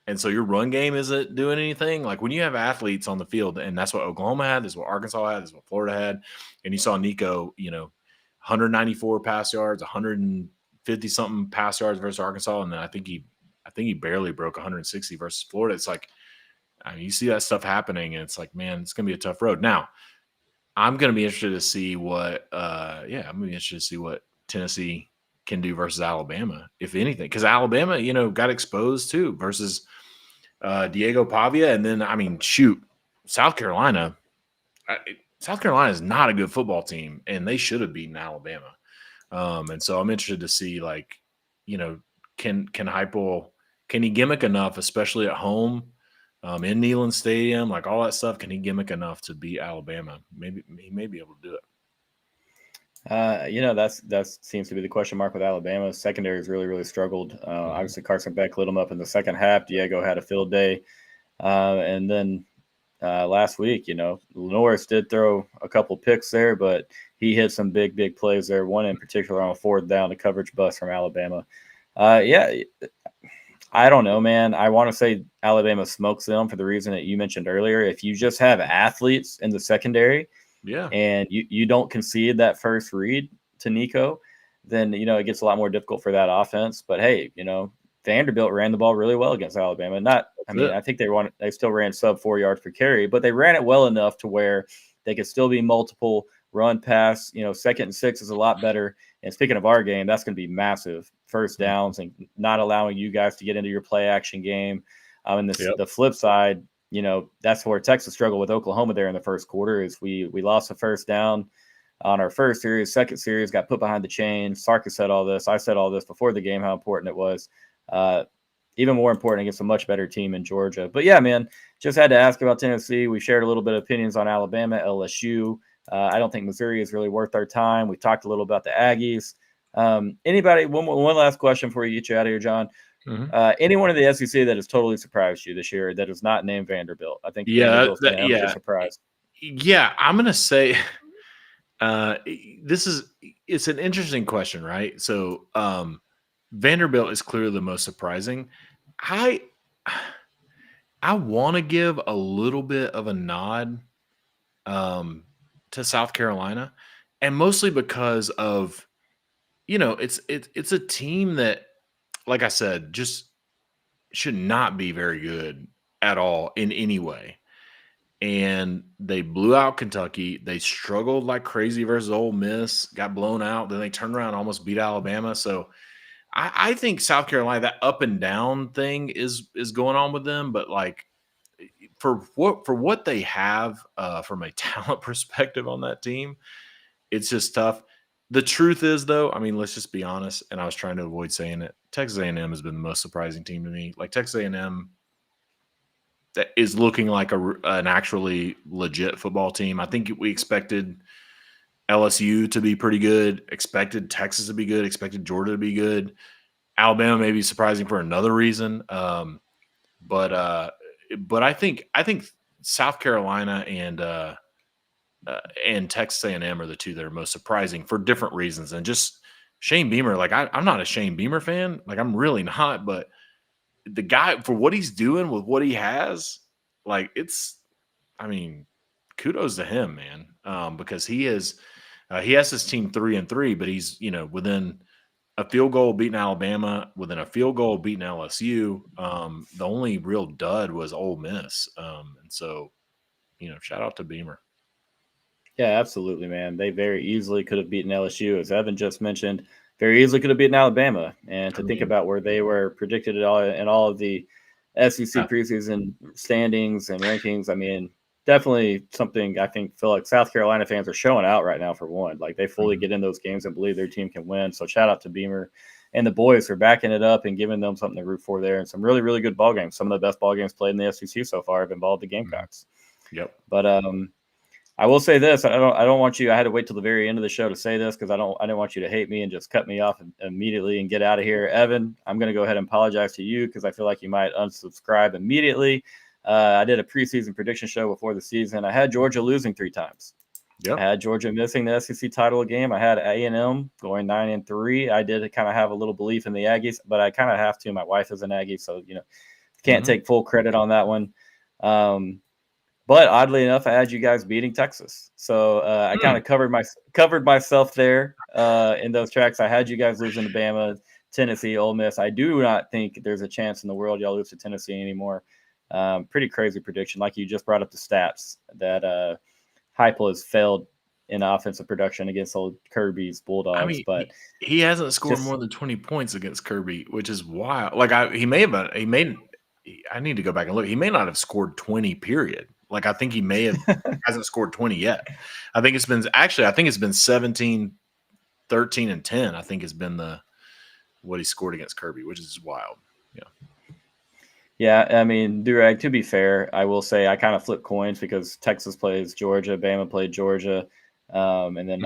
and so your run game isn't doing anything. Like when you have athletes on the field, and that's what Oklahoma had, this is what Arkansas had, this is what Florida had, and you saw Nico, 194 pass yards, 150 something pass yards versus Arkansas, and then I think he barely broke 160 versus Florida. It's like, I mean, you see that stuff happening, and it's like, man, it's going to be a tough road. Now, I'm going to be interested to see what, I'm going to be interested to see what Tennessee can do versus Alabama, if anything, because Alabama, got exposed too versus Diego Pavia, and then I mean, shoot, South Carolina. South Carolina is not a good football team, and they should have beaten Alabama. And so I'm interested to see, like, can Heupel, can he gimmick enough, especially at home, in Neyland Stadium, like all that stuff? Can he gimmick enough to beat Alabama? Maybe he may be able to do it. That seems to be the question mark with Alabama. Secondary has really, really struggled. Obviously, Carson Beck lit them up in the second half. Diego had a field day. And then last week, Norris did throw a couple picks there, but he hit some big, big plays there. One in particular on a fourth down, the coverage bust from Alabama. I don't know, man. I want to say Alabama smokes them for the reason that you mentioned earlier. If you just have athletes in the secondary, and you don't concede that first read to Nico, then, it gets a lot more difficult for that offense. But, hey, Vanderbilt ran the ball really well against Alabama. I think they still ran sub 4 yards per carry, but they ran it well enough to where they could still be multiple run pass. 2nd and 6 is a lot better. And speaking of our game, that's going to be massive first downs and not allowing you guys to get into your play action game. The flip side, that's where Texas struggled with Oklahoma there in the first quarter is we lost the first down on our first series. Second series got put behind the chain. Sarkeesian said all this. I said all this before the game, how important it was. Even more important against a much better team in Georgia. But, yeah, man, just had to ask about Tennessee. We shared a little bit of opinions on Alabama, LSU. I don't think Missouri is really worth our time. We talked a little about the Aggies. Anybody, one last question before you get you out of here, John. Anyone in the SEC that has totally surprised you this year that is not named Vanderbilt? I think Vanderbilt's going to have a surprise. Yeah, I'm going to say it's an interesting question, right? So Vanderbilt is clearly the most surprising. I want to give a little bit of a nod to South Carolina, and mostly because of, it's a team that, like I said, just should not be very good at all in any way. And they blew out Kentucky. They struggled like crazy versus Ole Miss, got blown out. Then they turned around and almost beat Alabama. So I think South Carolina, that up and down thing is going on with them. But like for what they have from a talent perspective on that team, it's just tough. The truth is, though, I mean, let's just be honest, and I was trying to avoid saying it, Texas A&M has been the most surprising team to me. Like, Texas A&M that is looking like an actually legit football team. I think we expected LSU to be pretty good, expected Texas to be good, expected Georgia to be good. Alabama may be surprising for another reason. But I think South Carolina and Texas A&M are the two that are most surprising for different reasons. And just Shane Beamer, like I'm not a Shane Beamer fan, like I'm really not, but the guy, for what he's doing with what he has, like kudos to him, man. Because he has his team 3-3, but he's, within a field goal of beating Alabama, within a field goal of beating LSU. The only real dud was Ole Miss. And so, shout out to Beamer. Yeah, absolutely, man. They very easily could have beaten LSU, as Evan just mentioned. Very easily could have beaten Alabama. And think about where they were predicted in all of the SEC preseason standings and rankings, I mean, definitely something I feel like South Carolina fans are showing out right now for one. Like they fully get in those games and believe their team can win. So shout out to Beamer and the boys for backing it up and giving them something to root for there. And some really, really good ball games. Some of the best ball games played in the SEC so far have involved the Gamecocks. Yep. But I will say this. I don't want you. I had to wait till the very end of the show to say this because I didn't want you to hate me and just cut me off immediately and get out of here. Evan, I'm going to go ahead and apologize to you because I feel like you might unsubscribe immediately. I did a preseason prediction show before the season. I had Georgia losing 3 times. Yep. I had Georgia missing the SEC title game. I had A&M going 9-3. I did kind of have a little belief in the Aggies, but I kind of have to. My wife is an Aggie, so can't take full credit on that one. But oddly enough, I had you guys beating Texas, so I kind of covered myself there in those tracks. I had you guys losing to Bama, Tennessee, Ole Miss. I do not think there's a chance in the world y'all lose to Tennessee anymore. Pretty crazy prediction. Like you just brought up the stats that Heupel has failed in offensive production against old Kirby's Bulldogs. I mean, but he hasn't scored more than 20 points against Kirby, which is wild. Like I need to go back and look. He may not have scored 20, period. Like I think he may have hasn't scored 20 yet. I think it's been 17, 13, and 10. I think has been what he scored against Kirby, which is wild. Yeah. Yeah, I mean, Durag, to be fair, I will say I kind of flip coins because Texas plays Georgia, Bama played Georgia. And then,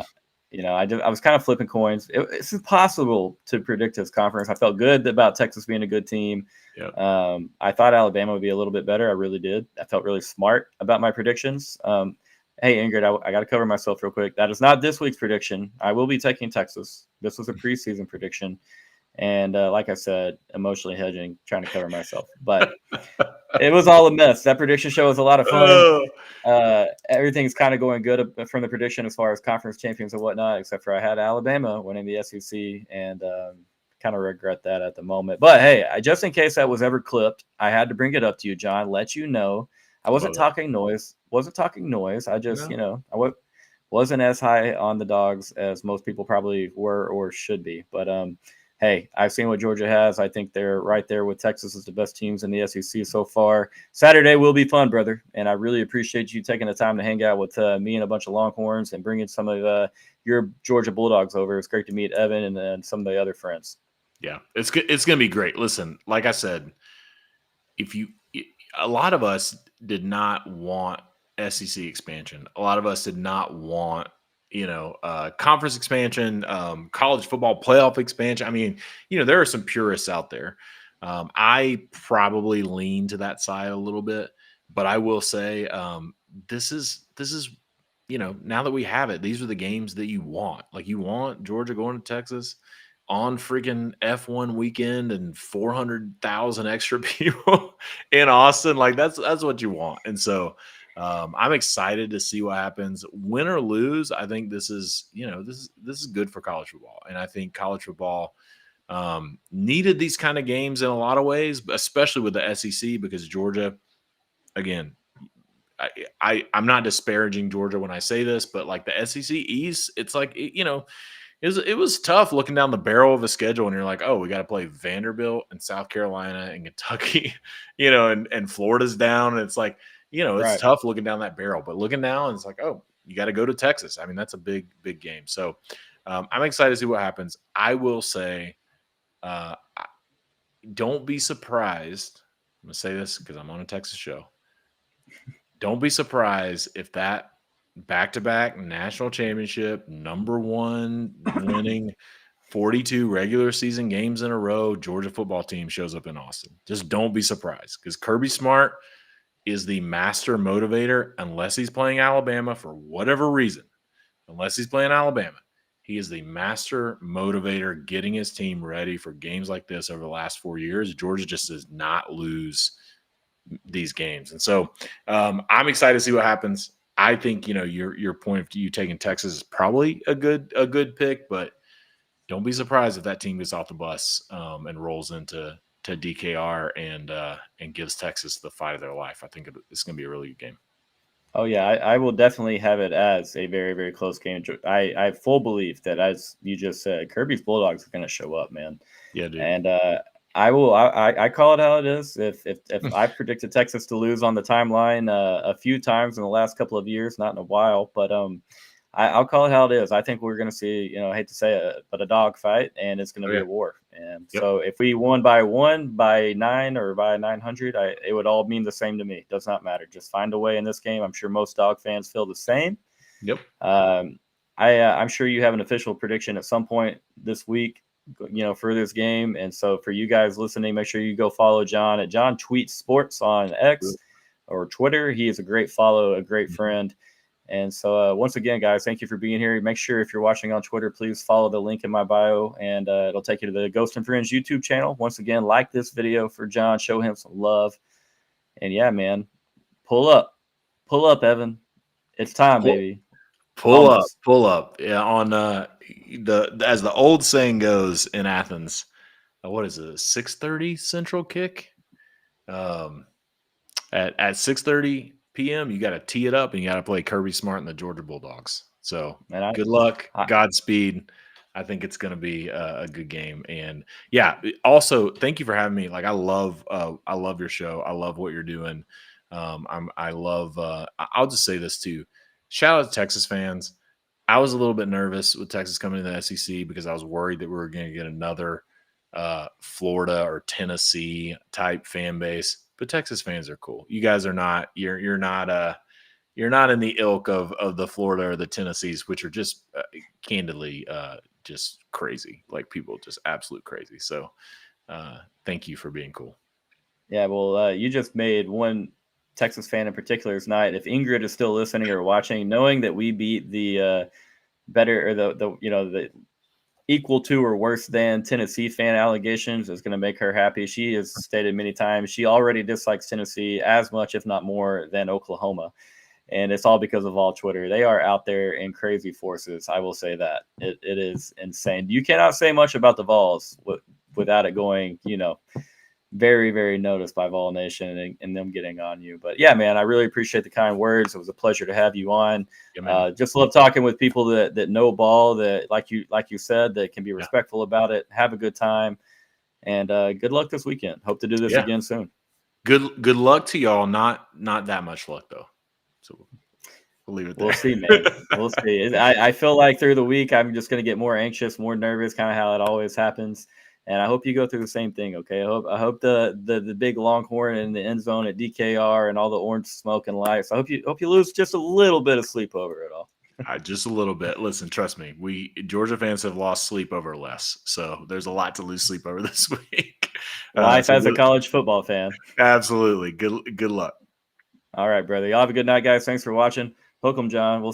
I was kind of flipping coins. It's impossible to predict this conference. I felt good about Texas being a good team. Yep. I thought Alabama would be a little bit better. I really did. I felt really smart about my predictions. Hey, Ingrid, I got to cover myself real quick. That is not this week's prediction. I will be taking Texas. This was a preseason prediction. And like I said, emotionally hedging, trying to cover myself. But it was all a mess. That prediction show was a lot of fun. Everything's kind of going good from the prediction as far as conference champions and whatnot, except for I had Alabama winning the SEC and kind of regret that at the moment. But, hey, just in case that was ever clipped, I had to bring it up to you, John, let you know. I wasn't talking noise. I just, I wasn't as high on the Dogs as most people probably were or should be. But, hey, I've seen what Georgia has. I think they're right there with Texas as the best teams in the SEC so far. Saturday will be fun, brother, and I really appreciate you taking the time to hang out with me and a bunch of Longhorns and bringing some of your Georgia Bulldogs over. It's great to meet Evan and some of the other friends. Yeah, it's going to be great. Listen, like I said, a lot of us did not want SEC expansion. A lot of us did not want conference expansion, college football playoff expansion. I mean, there are some purists out there. I probably lean to that side a little bit, but I will say this is now that we have it, these are the games that you want. Like you want Georgia going to Texas on freaking F1 weekend and 400,000 extra people in Austin. Like that's what you want. And so I'm excited to see what happens. Win or lose, I think this is good for college football. And I think college football needed these kind of games in a lot of ways, especially with the SEC, because Georgia, again, I'm not disparaging Georgia when I say this, but like the SEC East, it's like, it was tough looking down the barrel of a schedule and you're like, oh, we got to play Vanderbilt and South Carolina and Kentucky, and Florida's down. And it's like, it's tough looking down that barrel, but looking now and it's like, oh, you got to go to Texas. I mean, that's a big, big game. So I'm excited to see what happens. I will say, don't be surprised. I'm going to say this because I'm on a Texas show. Don't be surprised if that back-to-back national championship, number one winning 42 regular season games in a row Georgia football team shows up in Austin. Just don't be surprised because Kirby Smart is the master motivator unless he's playing Alabama for whatever reason. Unless he's playing Alabama, he is the master motivator getting his team ready for games like this over the last 4 years. Georgia just does not lose these games. And so I'm excited to see what happens. I think, your point of you taking Texas is probably a good pick, but don't be surprised if that team gets off the bus and rolls into DKR and gives Texas the fight of their life. I think it's going to be a really good game. Oh, yeah, I will definitely have it as a very, very close game. I have full belief that, as you just said, Kirby's Bulldogs are going to show up, man. Yeah, dude. And I call it how it is. If I've predicted Texas to lose on the timeline a few times in the last couple of years, not in a while, but I'll call it how it is. I think we're going to see, I hate to say it, but a dog fight, and it's going to be a war. And so if we won by 1, by 9, or by 900, it would all mean the same to me. It does not matter. Just find a way in this game. I'm sure most dog fans feel the same. Yep. I'm sure you have an official prediction at some point this week, for this game. And so for you guys listening, make sure you go follow John at John Tweets Sports on X or Twitter. He is a great follow, a great friend. And so once again, guys, thank you for being here. Make sure if you're watching on Twitter, please follow the link in my bio, and it'll take you to the Ghost and Friends YouTube channel. Once again, like this video for John, show him some love. And yeah, man, pull up, Evan. It's time, baby. Pull up. Yeah, on as the old saying goes in Athens, what is it? 6:30 Central kick. At 6:30 p.m. you got to tee it up and you got to play Kirby Smart and the Georgia Bulldogs. So good luck, Godspeed. I think it's going to be a good game. And yeah, also thank you for having me. Like I love your show. I love what you're doing. I'll just say this too. Shout out to Texas fans. I was a little bit nervous with Texas coming to the SEC because I was worried that we were going to get another Florida or Tennessee type fan base. But Texas fans are cool. You guys are not. You're not in the ilk of the Florida or the Tennessees, which are just candidly just crazy. Like people just absolute crazy. So thank you for being cool. Yeah, well, you just made one Texas fan in particular's night. If Ingrid is still listening or watching, knowing that we beat the better or the equal to or worse than Tennessee fan allegations is going to make her happy. She has stated many times she already dislikes Tennessee as much, if not more, than Oklahoma. And it's all because of all Twitter. They are out there in crazy forces. I will say that. It is insane. You cannot say much about the Vols without it going, very, very noticed by Vol Nation and them getting on you. But yeah, man, I really appreciate the kind words. It was a pleasure to have you on. Yeah, just love talking with people that know ball, that like you said, that can be respectful about it. Have a good time, and good luck this weekend. Hope to do this again soon. Good luck to y'all. Not that much luck though. So we'll leave it there. We'll see, man. We'll see. I feel like through the week I'm just going to get more anxious, more nervous, kind of how it always happens. And I hope you go through the same thing, okay? I hope the big Longhorn in the end zone at DKR and all the orange smoke and lights. I hope you lose just a little bit of sleep over it all. Just a little bit. Listen, trust me, we Georgia fans have lost sleep over less, so there's a lot to lose sleep over this week. Life as a college football fan. Absolutely. Good luck. All right, brother. Y'all have a good night, guys. Thanks for watching. Hook 'em, John. We'll